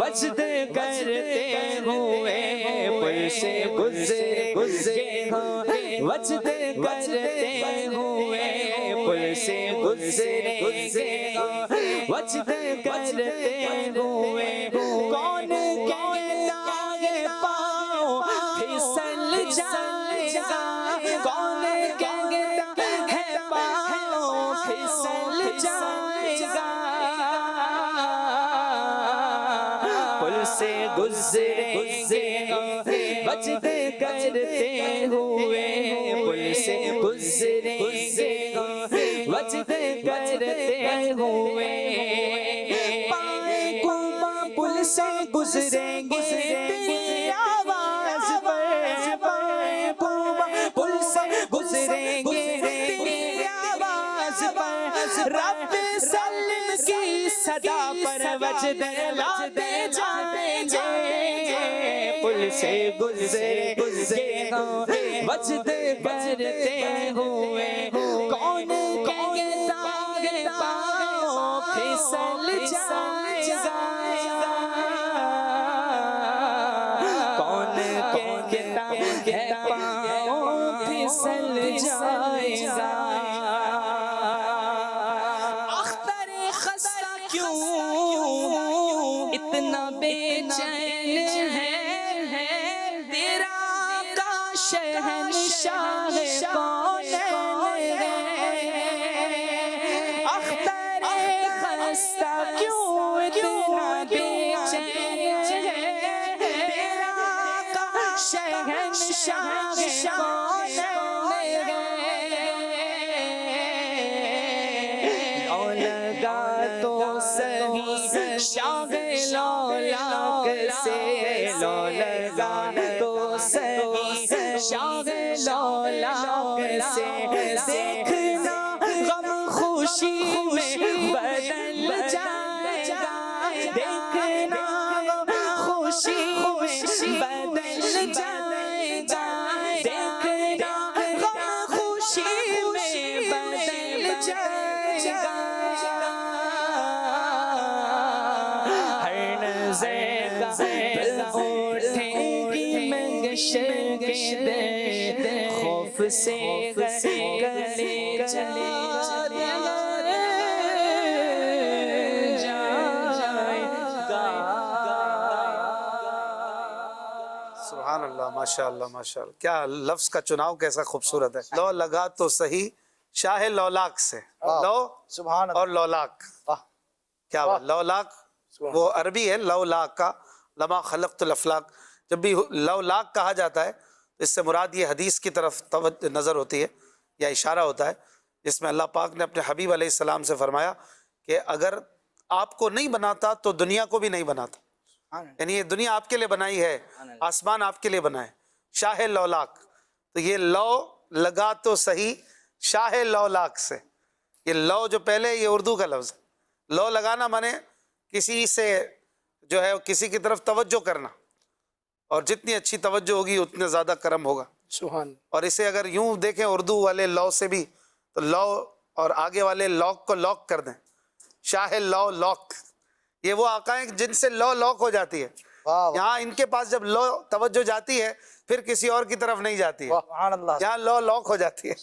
وجد کرتے ہوئے, پل سے گزرے وجد کرتے ہوئے پل سے گزرے وجد کرتے ہوئے کون کہتا ہے پاؤں پھسل جائے گا کون کہتا ہے پاؤں پھسل جائے گا پل سے گزریں گے وجد کرتے ہوئے پل سے گزریں گے وجد کرتے ہوئے پائے کوبا پل سے گزریں گے تیری آواز پر پائے کوبا پل سے گزریں گے تیری آواز پر رب سلم کی صدا پر وجد لاتے جائیں گے پل سے گزرے وجد کرتے ہوئے کون کہتا ہے پاؤں پھسل جائے گا کون کہتا ہے پاؤں پھسل جائے گا اختر خستہ کیوں اتنا بے چین ہے تیرا کا شہنشاہ کون ہے اختر خستہ کیوں اتنا بے چین ہے تیرا کا شہنشاہ کون ہے لگا تو سہی شاہ لولاک سے لگا تو سہی شاہ لولاک سے دیکھنا غم خوشی میں بدل جائے گا دیکھنا غم خوشی میں بدل جائے گا دیکھنا غم خوشی میں بدل جائے گا ہر نظر کا اٹھے گی منگش کے خوف سے گلے چلے سبحان اللہ ماشاء اللہ ماشاء اللہ کیا لفظ کا چناؤ کیسا خوبصورت ہے لو لگا تو صحیح شاہ لولاک سے لو سبحان اور لولاک کیا بات لولاک وہ عربی ہے لولاک کا لما خلقت الافلاق جب بھی لولاک کہا جاتا ہے تو اس سے مراد یہ حدیث کی طرف نظر ہوتی ہے یا اشارہ ہوتا ہے جس میں اللہ پاک نے اپنے حبیب علیہ السلام سے فرمایا کہ اگر آپ کو نہیں بناتا تو دنیا کو بھی نہیں بناتا یعنی یہ دنیا آپ کے لیے بنائی ہے آسمان آپ کے لیے بنا ہے شاہ لولاک تو یہ لو لگا تو صحیح شاہ لولاک سے یہ لو جو پہلے یہ اردو کا لفظ ہے لو لگانا مانے کسی سے جو ہے کسی کی طرف توجہ کرنا اور جتنی اچھی توجہ ہوگی اتنے زیادہ کرم ہوگا سبحان اور اسے اگر یوں دیکھیں اردو والے لو سے بھی تو لو اور آگے والے لاک کو لاک کر دیں شاہ لو لاک یہ وہ آقا ہیں جن سے لو لاک ہو جاتی ہے یہاں ان کے پاس جب لو توجہ جاتی ہے پھر کسی اور کی طرف نہیں جاتی ہے یہاں لو لاک ہو جاتی ہے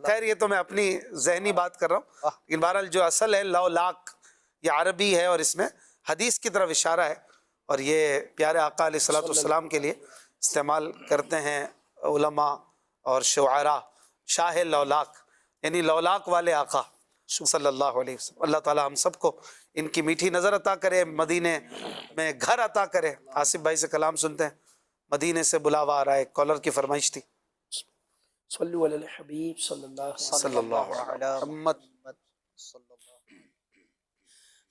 خیر یہ تو میں اپنی ذہنی بات کر رہا ہوں لیکن بہرحال جو اصل ہے لو لاک یہ عربی ہے اور اس میں حدیث کی طرف اشارہ ہے اور یہ پیارے آقا علیہ الصلوۃ والسلام کے لیے استعمال کرتے ہیں علماء اور شعراء شاہ لولاک یعنی لولاک والے آقا صلی اللہ علیہ وسلم اللہ تعالی ہم سب کو ان کی میٹھی نظر عطا کرے مدینے میں گھر عطا کرے آصف بھائی سے کلام سنتے ہیں مدینے سے بلاوا آ رہا ہے کالر کی فرمائش تھی صلو علی الحبیب صلی اللہ علیہ محمد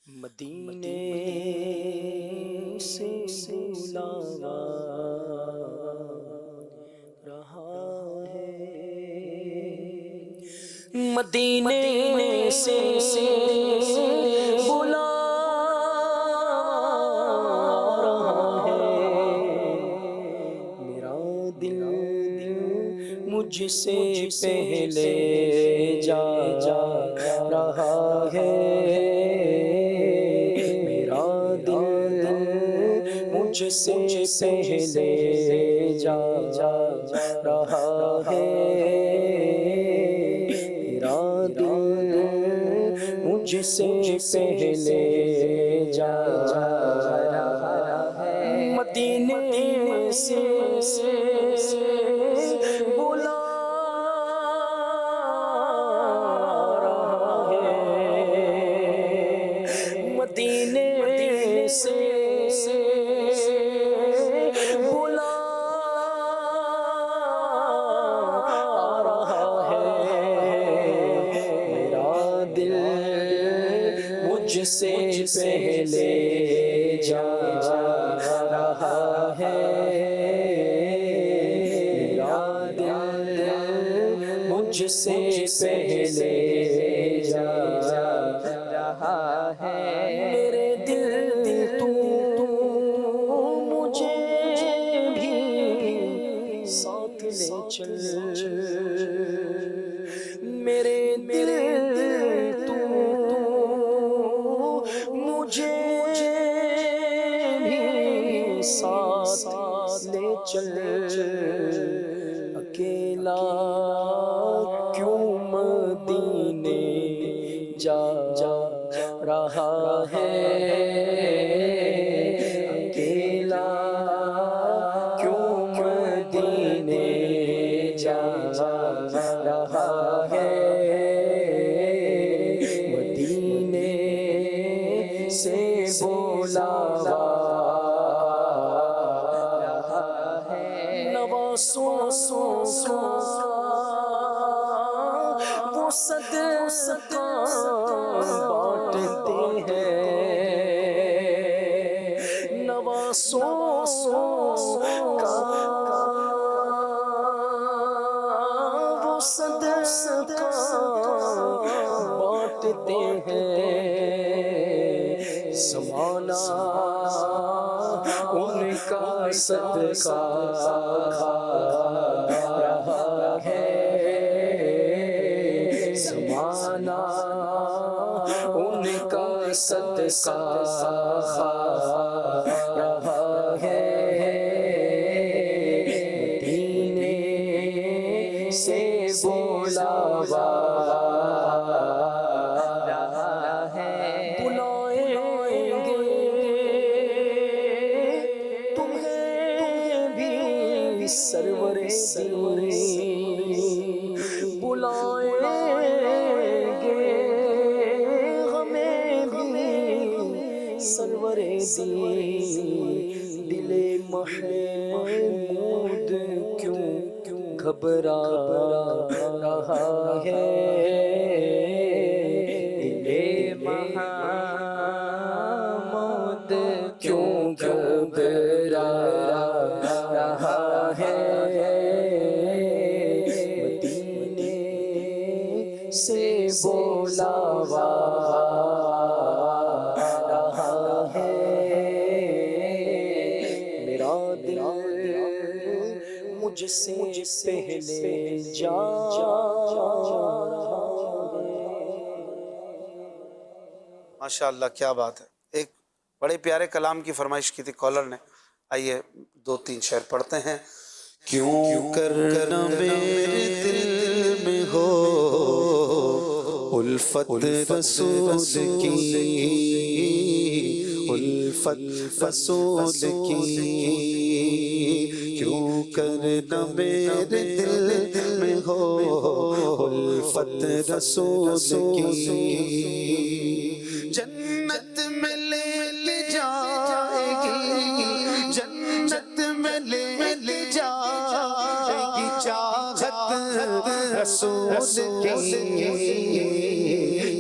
مدینے سے بلاوا رہا ہے مدینے سے بلا رہا ہے میرا دل مجھ سے پہلے جا رہا ہے میرا دل مجھ سے پہلے جا رہا ہے میرا دل مجھ سے پہلے جا رہا ہے مدینے سے بلا رہا ہے مدینے سے بلا رہا ہے میرا دل مجھ سے پہلے جا رہا ہے میرا دل مجھ سے پہلے جا رہا ہے میرے دل تو مجھے بھی ساتھ لے چل میرے دل تو مجھے بھی ساتھ لے چل اکیلا کیوں مدینے جا رہا ہے اکیلا کیوں مدینے جا رہا ہے مدینے سے بولاوا نواسوں کا وہ صدقہ بانٹتے ہیں نواسوں کا وہ صدقہ بانٹتے ہیں زمانہ ان کا صدقہ کھا رہا ہے زمانہ ان کا صدقہ کھا رہا ہے مدینے سے بولاوا بلائیں گے تمہیں بھی سرور بلائیں گے ہمیں بھی سرور دل محمود کیوں گھبرا رہا ہے دل محمود کیوں گھبرا رہا ہے مدینے سے بولاوا رہا ہے میرا دل مجھ سے پہلے جا ماشاء اللہ کیا بات ہے ایک بڑے پیارے کلام کی فرمائش کی تھی کالر نے آئیے 2-3 شعر پڑھتے ہیں کیوں کرنا میرے دل میں ہو الفت رسول کی الفت رسول کی کیوں کرنا میرے دل میں ہو الفت رسول کی جنت میں لے جائے گی جنت میں لے جائے گی چاہت رسول کی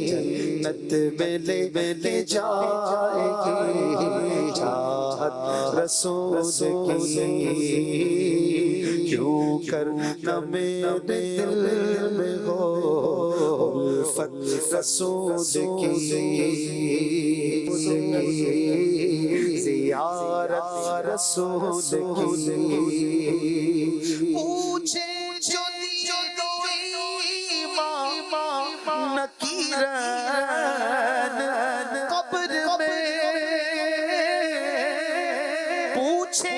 جنت میں لے جائے گی چاہت رسول کی کیوں کرنا میرے دل میں ہو الفت رسول کی زیارت رسول کی پوچھے جو نکیرن قبر میں پوچھے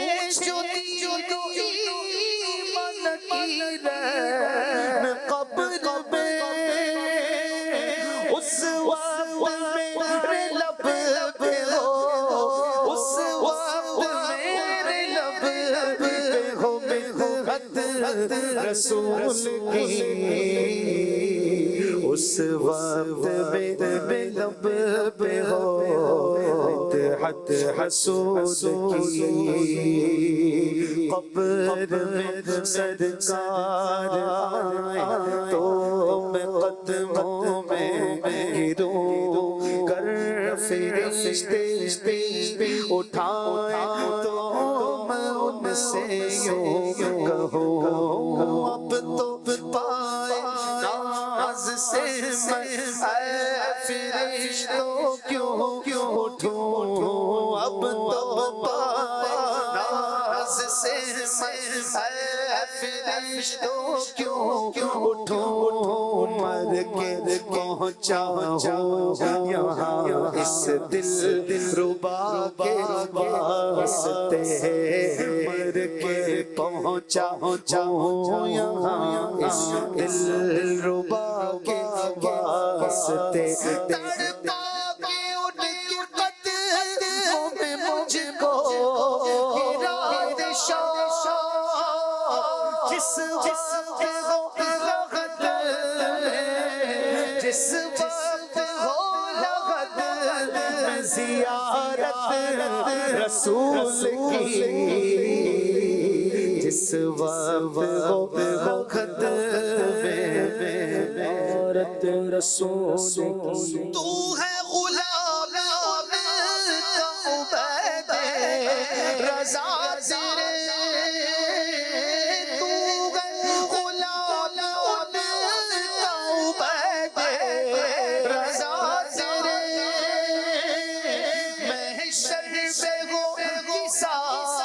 قبر میں اس وقت میرے لب پہ ہو، اس وقت میرے لب پہ ہو مدحت رسول کی، اس وقت میرے لب پہ ہو مدحت رسول کی، قبر میں سرکار آئے تو میں قدموں میں گروں، کر فرشتے اٹھائے تو میں ان سے یوں کہوں، اب تو پائے ناز سے میں اے فرشتوں کیوں اٹھوں، اب تو پائے ناز سے میں اے فرشتوں کیوں اٹھوں، مر کے پہنچا ہوں یہاں اس دل ربا کے واسطے، مر کے پہنچا ہوں یہاں اس دل ربا کے واسطے، تڑپا کے ان کی قدموں میں مجھ کو گرا دے شاہ، جس وقت ہو لغت میں، جس وقت ہو لغت میں زیارت رسول کی، جس وقت ہو لغت میں زیارت رسول کی، تو ہے غلام کا عبید رضا تیرے، تو ہے غلام کا عبید رضا تیرے، محشر میں ہوگی ساتھ،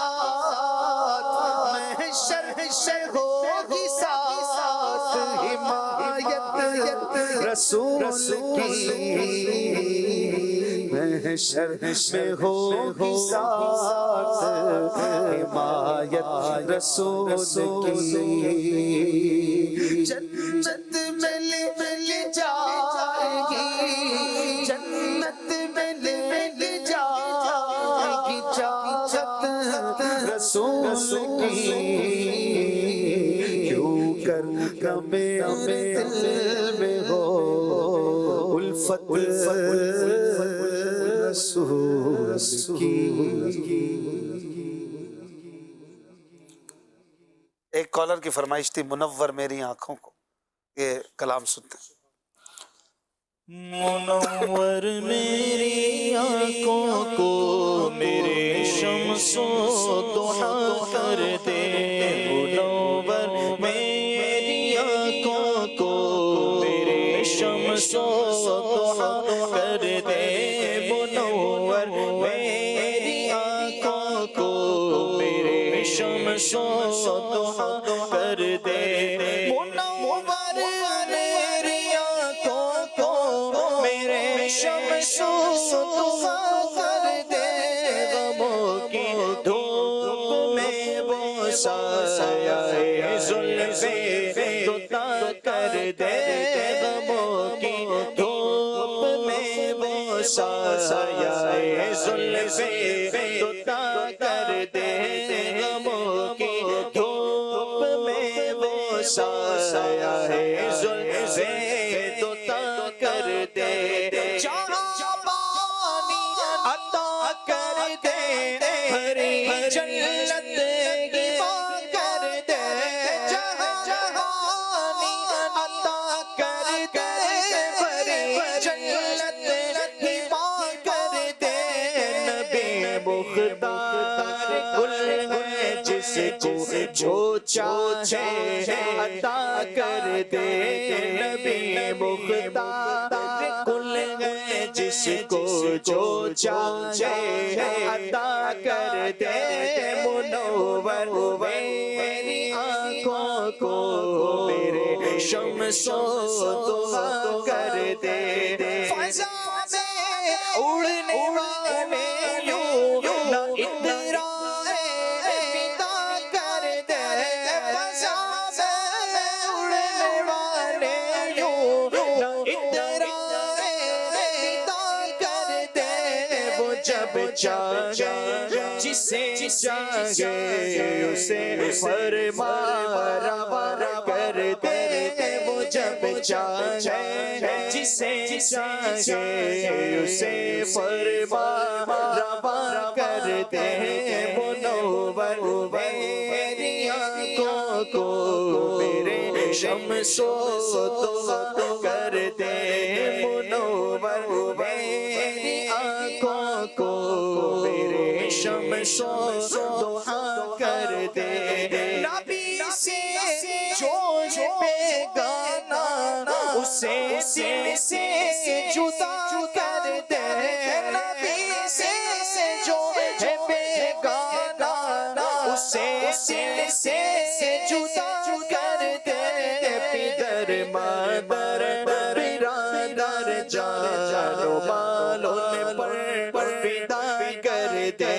محشر ہوگی ساتھ حمایت رسول کی، محشر میں ہوگی ساتھ حمایت رسول کی، جنت میں لے جائے گی، جنت میں لے جائے گی چاہت رسول کی، کیوں کر میرے دل میں ہو الفت رسول کی۔ ایک کالر کی فرمائش تھی منور میری آنکھوں کو، یہ کلام سنتے ہیں۔ منور میری آنکھوں کو میرے شمس و ضحا کر دے، منور میری آنکھوں کو میرے شمس و ضحا کر دے، منور میری آنکھوں کو میرے شمس و ضحا کر دے، منور میری آنکھوں کو میرے شمس و ضحا کر دے، غموں کی دھوپ میں وہ سایہ زلفِ دوتا کر دے، غموں کی دھوپ میں وہ سایہ زلفِ دوتا کر دے، غموں کی دھوپ میں وہ سایہ زلفِ دوتا کر دے، جہاں پانی عطا کر دے، بھری جنت کی بات کر دے، جہاں پانی عطا کر دے، بھری جنت کی بات کر دے، نبی مختار گل ہے جس کو جو چاہے عطا کر دے، نبی مختار گل ہے جس کو جو چاہے عطا کر دے، منور میری آنکھوں کو میرے شمس و ضحا کر دے، فضا میں اڑنے والے یوں نہ اترائے فدا چاہے جسے چاہے اسے فرما روا کر دے وہ جب چاہے جسے چاہے اسے فرما روا کر دے منور میری آنکھوں کو میرے شمس و ضحا کر دے منور میری آنکھوں کو میرے شمس و ضحا کر دے نبی سے جو بیگانہ اسے دل سے جدا کر دے نبی سے جو بیگانہ اسے دل سے جدا کر دے پدر مادر برادر جان و مال ان پر فدا کر دے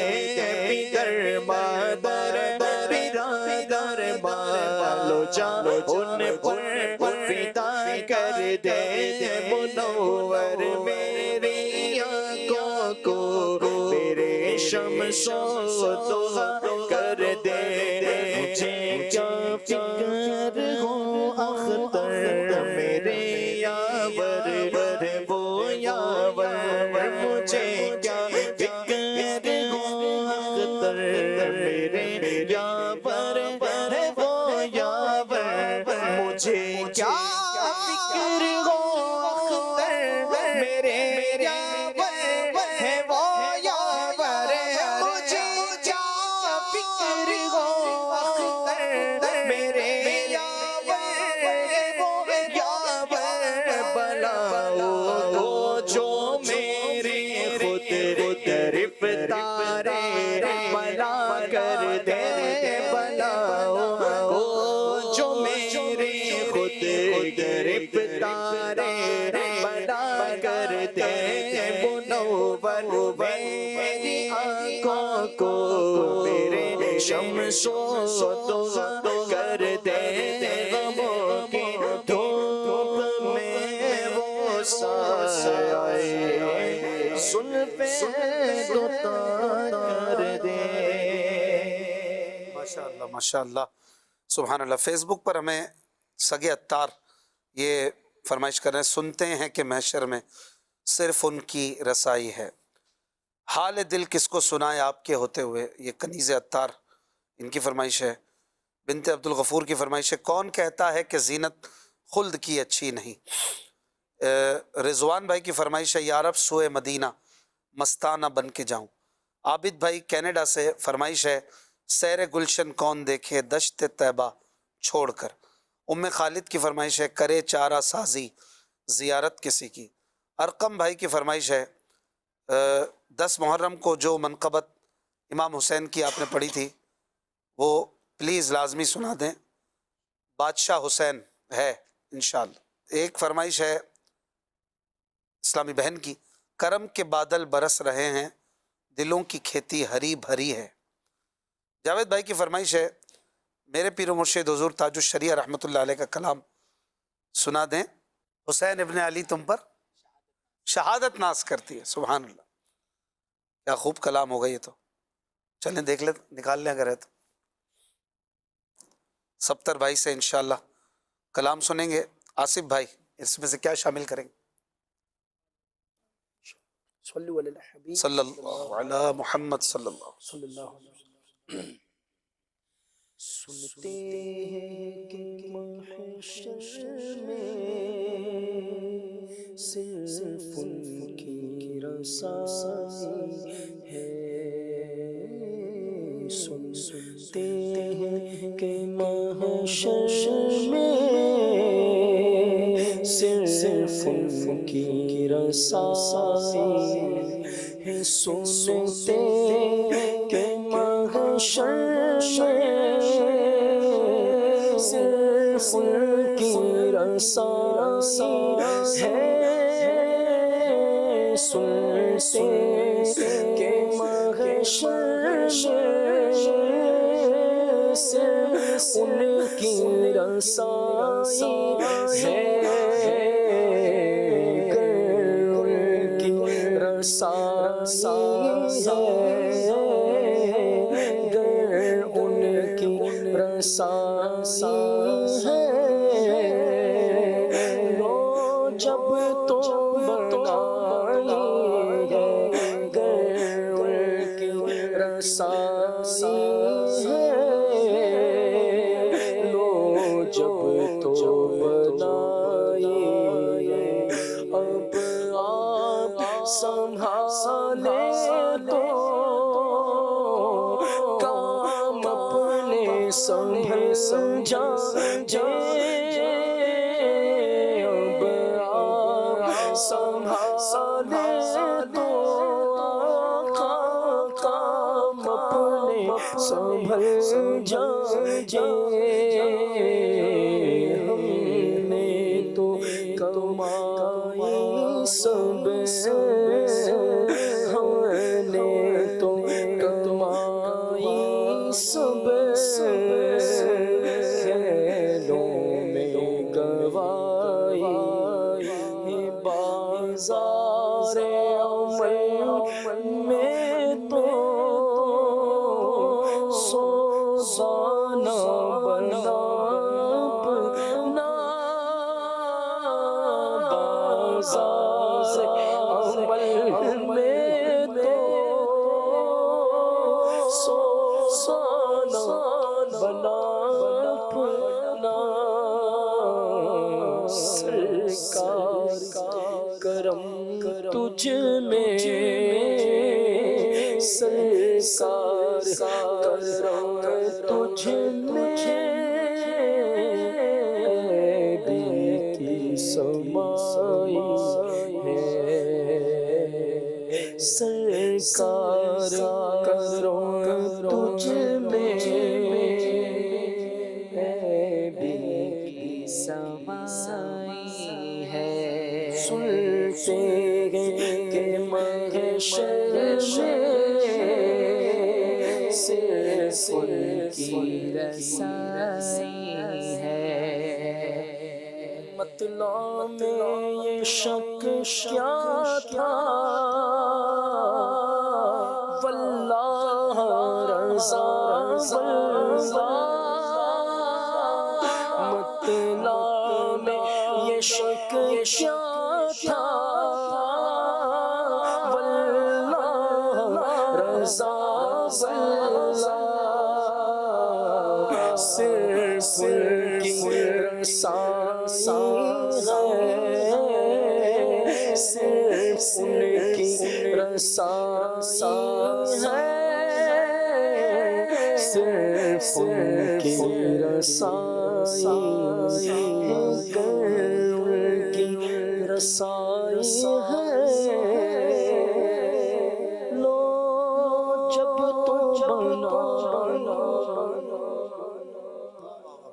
پدر مادر برادر مال و جان ان پر فدا کر دے منور میری آنکھوں کو میرے شمس و ضحا کر دے مجھے کیا فکر ہو اختر میرے یاور وہ یاور مجھے کیا فکر ہو اختر میرے یاور وہ یاور مجھے کیا فکر ہو اختر میرے یاور وہ یاور مجھے کیا فکر ہو اختر میرے یاور وہ یاور بلاؤ کو جو میرے خود گرفتار بلا کر دے بلاؤ کو جو میرے خود گرفتار بلا کر دے منور میری آنکھوں کو میرے شمس و ضحا کر دے غموں کی دھوپ میں وہ سایہ زلفیں دوتا کر دے ماشاءاللہ ماشاءاللہ سبحان اللہ. فیس بک پر ہمیں سگے عطار یہ فرمائش کر رہے ہیں سنتے ہیں کہ محشر میں صرف ان کی رسائی ہے حال دل کس کو سنائے آپ کے ہوتے ہوئے. یہ کنیز عطار ان کی فرمائش ہے. بنت عبد الغفور کی فرمائش ہے کون کہتا ہے کہ زینت خلد کی اچھی نہیں. رضوان بھائی کی فرمائش ہے یا رب سوئے مدینہ مستانہ بن کے جاؤں. عابد بھائی کینیڈا سے فرمائش ہے سیر گلشن کون دیکھے دشت طیبہ چھوڑ کر. ام خالد کی فرمائش ہے کرے چارہ سازی زیارت کسی کی. ارقم بھائی کی فرمائش ہے 10 محرم کو جو منقبت امام حسین کی آپ نے پڑھی تھی وہ پلیز لازمی سنا دیں. بادشاہ حسین ہے انشاءاللہ. ایک فرمائش ہے اسلامی بہن کی کرم کے بادل برس رہے ہیں دلوں کی کھیتی ہری بھری ہے. جاوید بھائی کی فرمائش ہے میرے پیر و مرشد حضور تاج الشریعہ رحمۃ اللہ علیہ کا کلام سنا دیں. حسین ابن علی تم پر شہادت ناز کرتی ہے. سبحان اللہ کیا خوب کلام ہوگا یہ تو. چلیں دیکھ لیں نکال لیں اگر ہے تو. سبتر بھائی سے انشاءاللہ کلام سنیں گے. آصف بھائی اس میں سے کیا شامل کریں گے؟ صلو علی الحبیب صلی اللہ علی محمد صلی اللہ علیہ وسلم. سنتے ہیں کہ محشر میں صرف ان کی رسائی ہے. سنتے ہیں کہ محشر میں صرف ان کی رسائی ہے. سنتے کہ محشر صرف ان کی رسائی ہے. سنتے کہ محشر صرف ان کی رسائی ہے. ان کی رسائی ہے رسائی ہے لو جب تو بنائی ہے گر کی رسائی ہے لو جب تو بنائی ہے اب آپ سنبھالے تو کام اپنے سنبھل جائے اب آپ سنبھالے تو کام اپنے سنبھل جائے ہم نے تو کمائی سب ہم نے تو کمائی سب کھیلوں میں گوائی بازار عمل میں تو سوزانہ بنا اپنا بازار عمل میں تو سوزانہ بنا اپنا سرکار کرم تجھ میں سرکار کرم تجھ میں بھی کی سمائی ہے سرکار کرم تجھ میں بھی کی سمائی ہے سنتے ہیں کہ محشر میں صرف ان کی رسائی ہے مطلع میں یہ شک کیا تھا واللہ رضا مطلع میں یہ شک کیا تھا واللہ رضا صرف ان کی رسائی ہے صرف ان کی رسائی ہے صرف ان کی رسائی ہے ان کی رسائی ہے لو جب تو بنا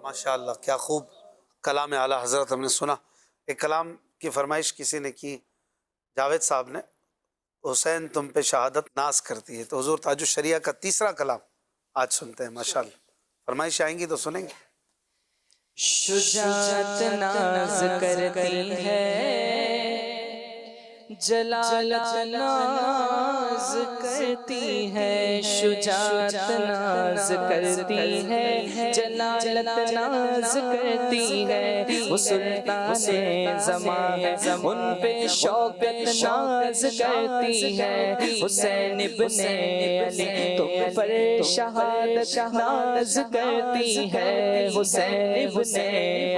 ماشاءاللہ کیا خوب کلام اعلیٰ حضرت ہم نے سنا. ایک کلام کی فرمائش کسی نے کی جاوید صاحب نے حسین تم پہ شہادت ناز کرتی ہے تو حضور تاج الشریعہ کا تیسرا کلام آج سنتے ہیں ماشاءاللہ. فرمائش آئیں گی تو سنیں گے. شجاعت ناز کرتی ہے جلالت ناز کرتی ہے شجاعت ناز کرتی ہے جلالت ناز کرتی ہے وہ سلطان زمان ہے ان پہ شوکت ناز کرتی ہے حسین ابن علی تم پر شہادت ناز کرتی ہے حسین ابن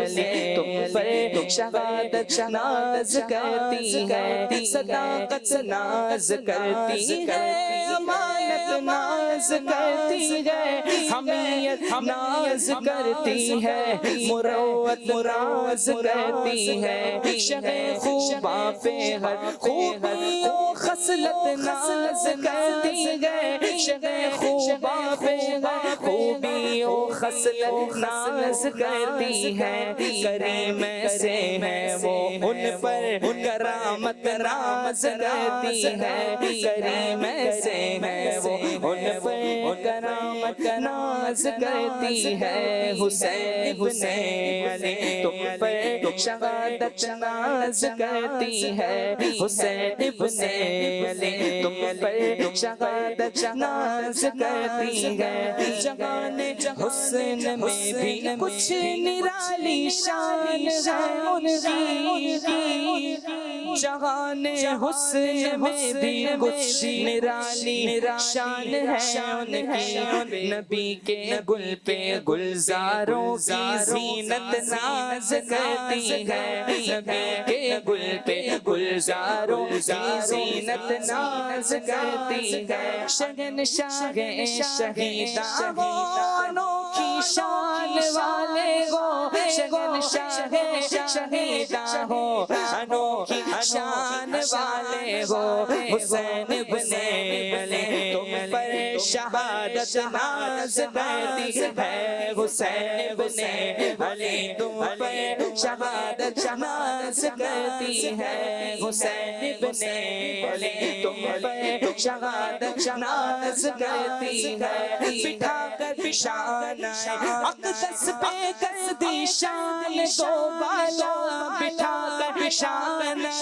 علی تم پر شہادت ناز کرتی ہے صداقت ناز کرتی ہے امانت ناز کرتی ہے حمیت ناز کرتی ہے مروت ناز کرتی ہے شہ خوباں پہ ہر خوبی و خصلت ناز کرتی ہے شہ خوباں پہ ہر خوبی و خصلت ناز کرتی ہے کریم سے ہے وہ ان پر کرامت ناز کرتی ہے کریم سے ہے وہ ان پر کرامت ناز کرتی ہے حسین ابن علی تم پر شہادت ناز کرتی ہے حسین ابن علی تم پر شہادت ناز کرتی ہے جہان حسن حسن میں بھی کچھ نرالی شان ہے ان کی، جہان حسن میں بھی کچھ نرالی شان ہے ان کی، نبی کے گل پہ گلزاروں کی زینت ناز کرتی ہے، نبی کے گل پہ گلزاروں کی زینت ناز کرتی ہے، شہنشاہ شہیداں وہ انوکھی شان والے وہ، شہنشاہ شہیداں ہو انوکھی شان والے ہو، حسین ابن علی تم پر شہادت ناز کرتی ہے، حسین ابن علی تم پر شہادت ناز کرتی ہے، حسین ابن علی تم پر شہادت ناز کرتی ہے، بٹھا کر پیشانہ اقدس پہ کر دی شان دو بالا، بٹھا کر پیشانہ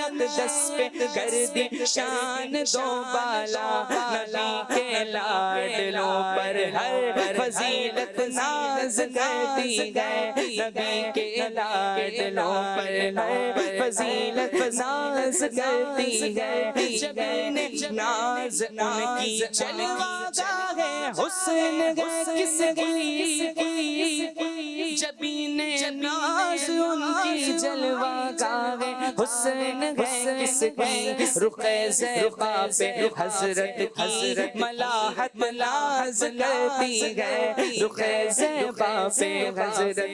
اقدس پہ کر دی شان دو بالا، نبی کے لاڈلوں پر ہر فضیلت ناز کرتی ہے، نبی کے لاڈلوں پر ہر فضیلت ناز کرتی ہے، جبین ناز ان کی جلوہ گاہ ہے، حسن ہے کس کی، جبین ناز ان کی جلوہ گاہ ہے، حسن ہے کس کی، رخ زیبا پہ حضرت کی ملاحت ناز کرتی ہے، رخ زیبا پہ حضرت کی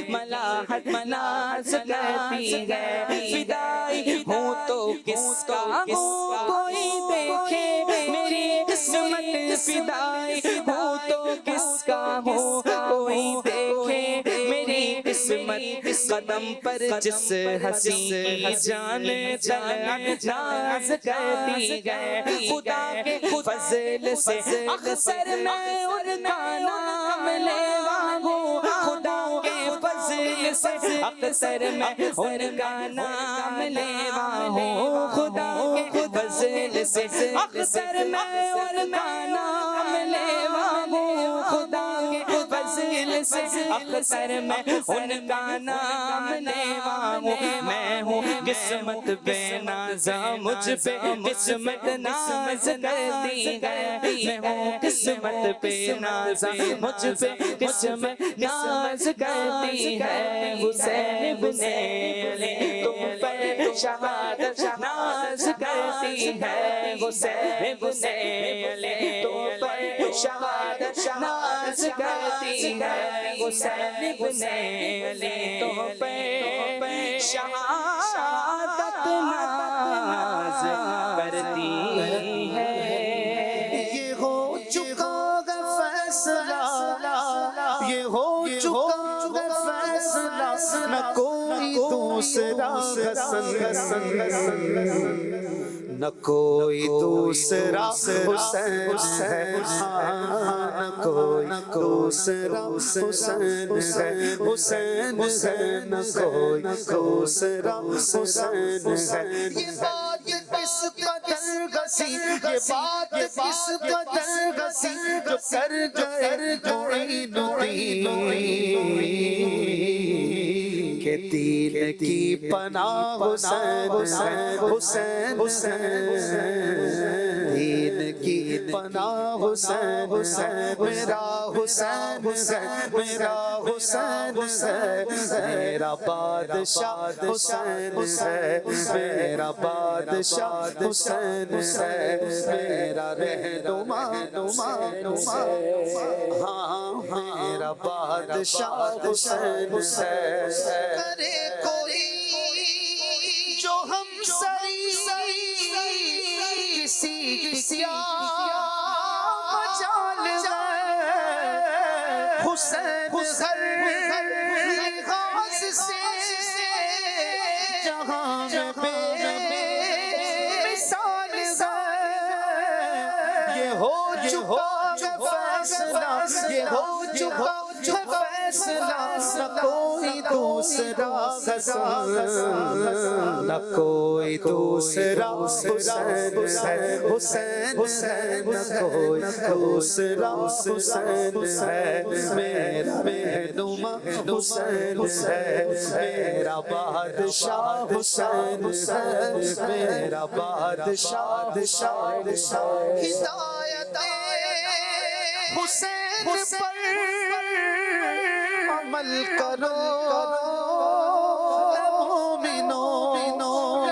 ملاحت ناز کرتی ہے، فدائی ہوں تو کس کا ہوں کوئی دیکھے میری قسمت، فدائی ہوں تو کس کا ہوں کوئی دیکھے میری قسمت، قدم پر جس ہنسی کی جان طلعت ناز کرتی ہے، خدا کے فضل سے اکثر میں ان کا نام لیوا ہوں، خدا کے فضل سے اکثر میں ان کا نام لیوا ہوں، خدا کے فضل سے اکثر میں ان کا نام لیوا ہوں، خدا کے فضل سے اکثر میں ان کا نام لیوا ہوں، میں ہوں قسمت بے نازا مجھ پہ قسمت ناز کرتی ہے، میں ہوں قسمت بے نازا مجھ پہ قسمت ناز کرتی ہے، حسین ابن علی تم پر شہادت ناز کرتی ہے، حسین ابن علی تم پر شہادت ناز کرتی ہے، حسین ابن علی تم پر شہادت ناز کرتی ہے، یہ ہو چکا ہے فیصلہ، یہ ہو چکا ہے فیصلہ، نہ کوئی دوسرا حسن، نہ کوئی دوسرا حسین ہے، نہ کوئی دوسرا حسین ہے، حسین ہے نہ کوئی دوسرا حسین ہے، یہ بات کس قدر گسی، یہ بات کس قدر گسی، جو کر گئے معین الدین کہ دین کی پناہ حسین ہے، حسین دین کی پناہ حسین ہے، میرا حسین ہے، میرا حسین ہے، میرا بادشاہ حسین ہے، میرا بادشاہ حسین ہے، میرا رہنما ہاں میرا بادشاہ حسین ہے، کرے کوئی جو ہم سری کسی کیا مجال ہے، حسین ہر لحاظ سے جہاں بے مثال ہے، یہ ہو چکا فیصلہ، یہ ہو چکا فیصلہ، نہ کوئی دوسرا حسن نہ کوئی دوسرا حسین ہے حسین حسین نہ کوئی دوسرا حسین ہے میرا رہنما حسین ہے میرا بادشاہ حسین ہے میرا بادشاہ ہدایت حسین پر عمل کرو مومنو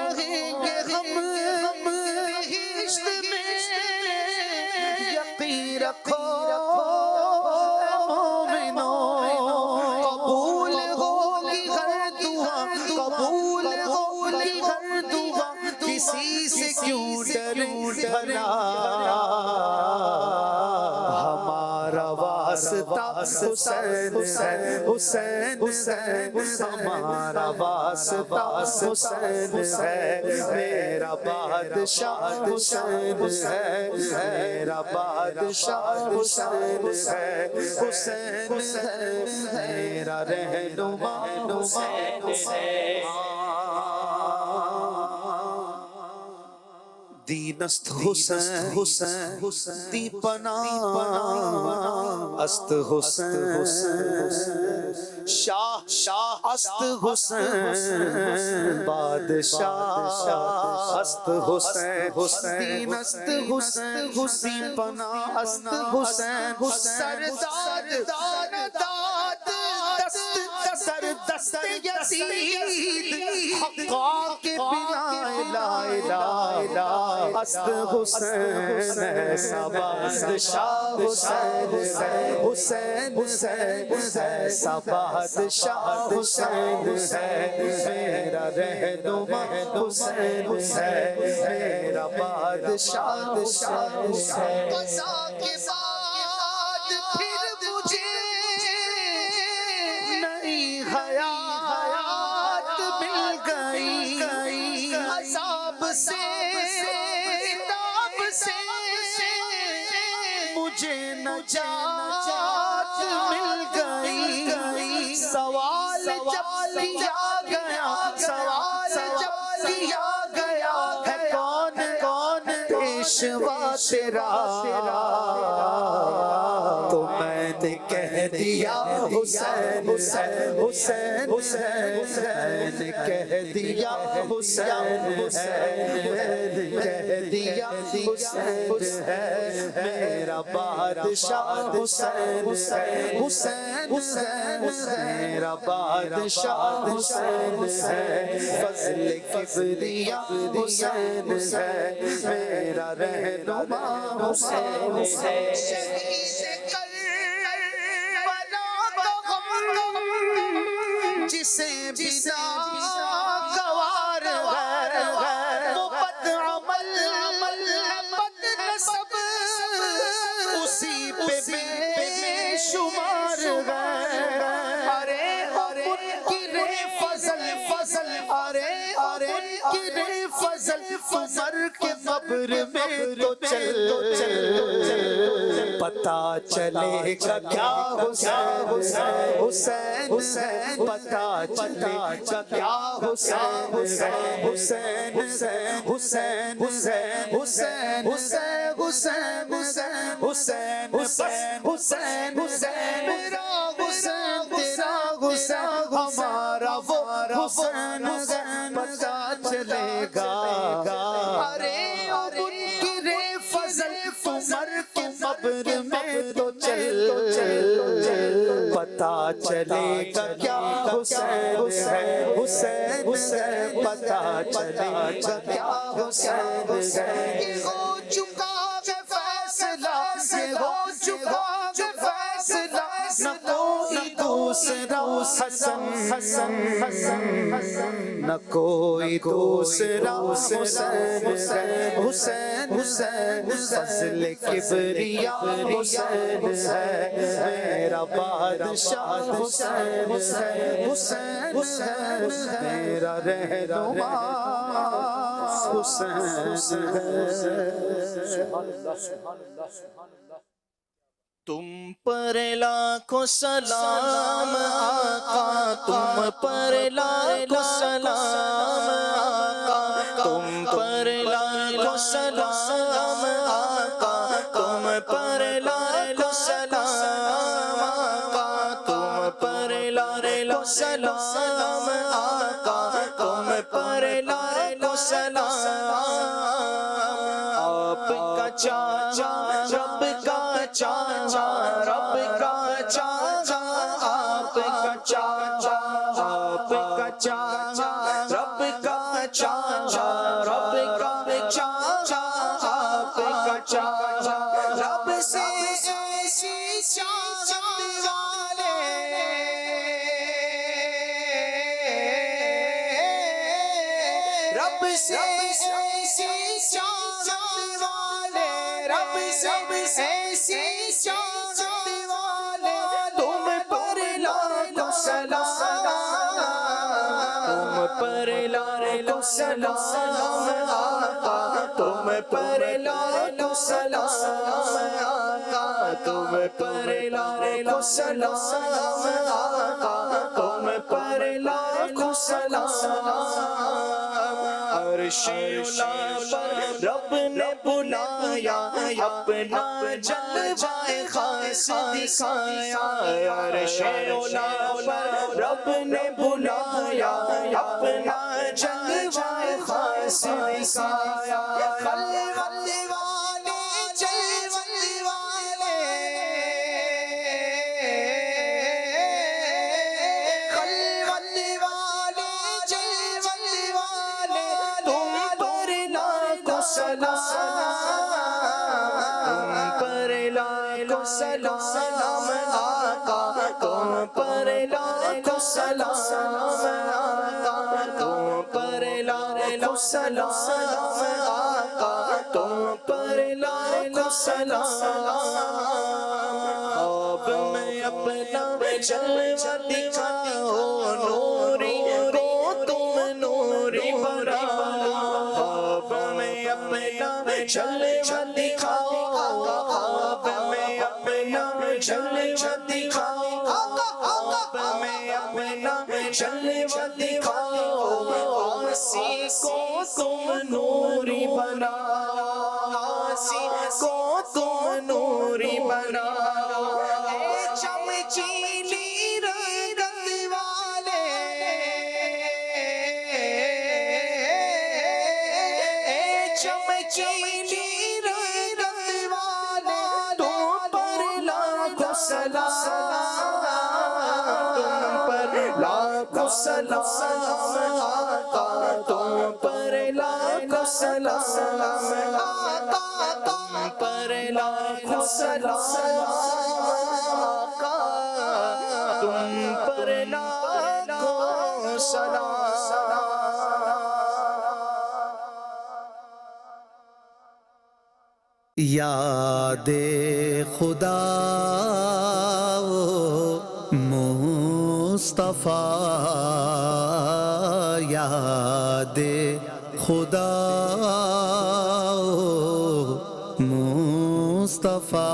رہیں گے ہم عشق میں یقین رکھو مومنو قبول ہوگی ہر دعا قبول ہوگی ہر دعا کسی سے کیوں ڈرنا ہمارا واسطہ حسین ہے حسین ہے ہمارا واسطہ حسین ہے میرا بادشاہ حسین ہے میرا بادشاہ حسین ہے حسین ہے میرا رہنما حسین دینست حسین حسین دیپنا است حسین شاہ شاہ است حسین بادشاہ است حسین دینست حسین دیپنا است حسین سردار داد دست یزید حقا کے بنا الہ است حسین ایسا بادشاہ حسین حسین ایسا بادشاہ حسین میرا رہنما حسین ہے میرا بادشاہ حسین قضا کے بعد پھر مجھے نئی حیات مل گئی عذاب سے مجھے نجات مل گئی سوال جب کیا گیا سوال جب کیا گیا ہے کون کون پیشوا تیرا تو میں نے کہہ دیا حسین حسین حسین کہہ دیا حسین کہہ دیا حسین ہے میرا بادشاہ حسین حسین میرا بادشاہ حسین ہے فضل کبریا حسین ہے میرا رہنما حسین جسے بنا گوار ہے وہ بد عمل بد نسب اسی پہ بے شمار ہے ارے منکر فضل ارے منکر فضل عمر کے قبر میں تو چل پتا چلے گا کیا حسین پتا چلے گا کیا حسین حسین حسین حسین حسین میرا حسین تیرا حسین ہمارا وہ حسین پتا چلے گا ارے منکر فضل عمر کے قبر میں تو چل پتا چلے گا کیا حسین ہے حسین پتا چلے گا کیا حسین ہے یہ ہو چکا ہے فیصلہ یہ ہو چکا ہے فیصلہ نہ کوئی دوسرا حسن نہ کوئی دوسرا حسین فضل کبریا حسین ہے میرا بادشاہ حسین میرا رہنما حسین ہے تم پر لاکھوں سلام آقا، تم پر لاکھوں سلام آقا، تم پر لاکھوں سلام آقا، تم پر لاکھوں سلام آقا، تم پر لاکھوں سلام آقا، تم پر لاکھوں سلام. آپ کا چاچا رب کا چاچا، رب کا چاچا آپ کا چاچا، آپ کا چاچا رب کا چاچا، رب کا چاچا آپ کا چاچا. رب سے ایسی چاچا والے، رب سے ایسی چاچا والے، رب سے ایسی چاچا والے، تم پر لاکھوں سلام، تم پر لاکھوں سلام آقا، تم پر لاکھوں سلام آقا، تم پر لاکھوں سلام آقا، تم پر لاکھوں سلام. عرش اولا پر رب نے بلایا، اپنا جلوہ خاص دکھایا. عرش اولا پر رب نے بلایا، اپنا جلوہ خاص دکھایا. خلوت والے جلوت والے، خلوت والے جلوت والے، تم پر لاکھوں سلام، تم پر لاکھوں سلام آقا، تم پر لاکھوں سلام آقا، تم پر لاکھوں سلام آقا، تم پر لاکھوں سلام. خواب میں اپنا جلوہ دکھاؤ، نوری کو تم نوری بناؤ. خواب میں اپنا جلوہ دکھاؤ، خواب میں اپنا جلوہ دکھاؤ، خواب میں اپنا جلوہ دکھاؤ. آسی کو تم نوری بناؤ، آسی کو تم نوری بناؤ. اے چمکیلی رنگت والے، اے چمکیلی رنگت والے، تم پر لاکھوں سلام، تم پر لاکھوں سلام آقا، تم پر لاکھوں سلام آقا، تم پر لاکھوں سلام آقا، تم پر لاکھوں سلام. یاد خدا مصطفیٰ، یاد خدا مصطفیٰ.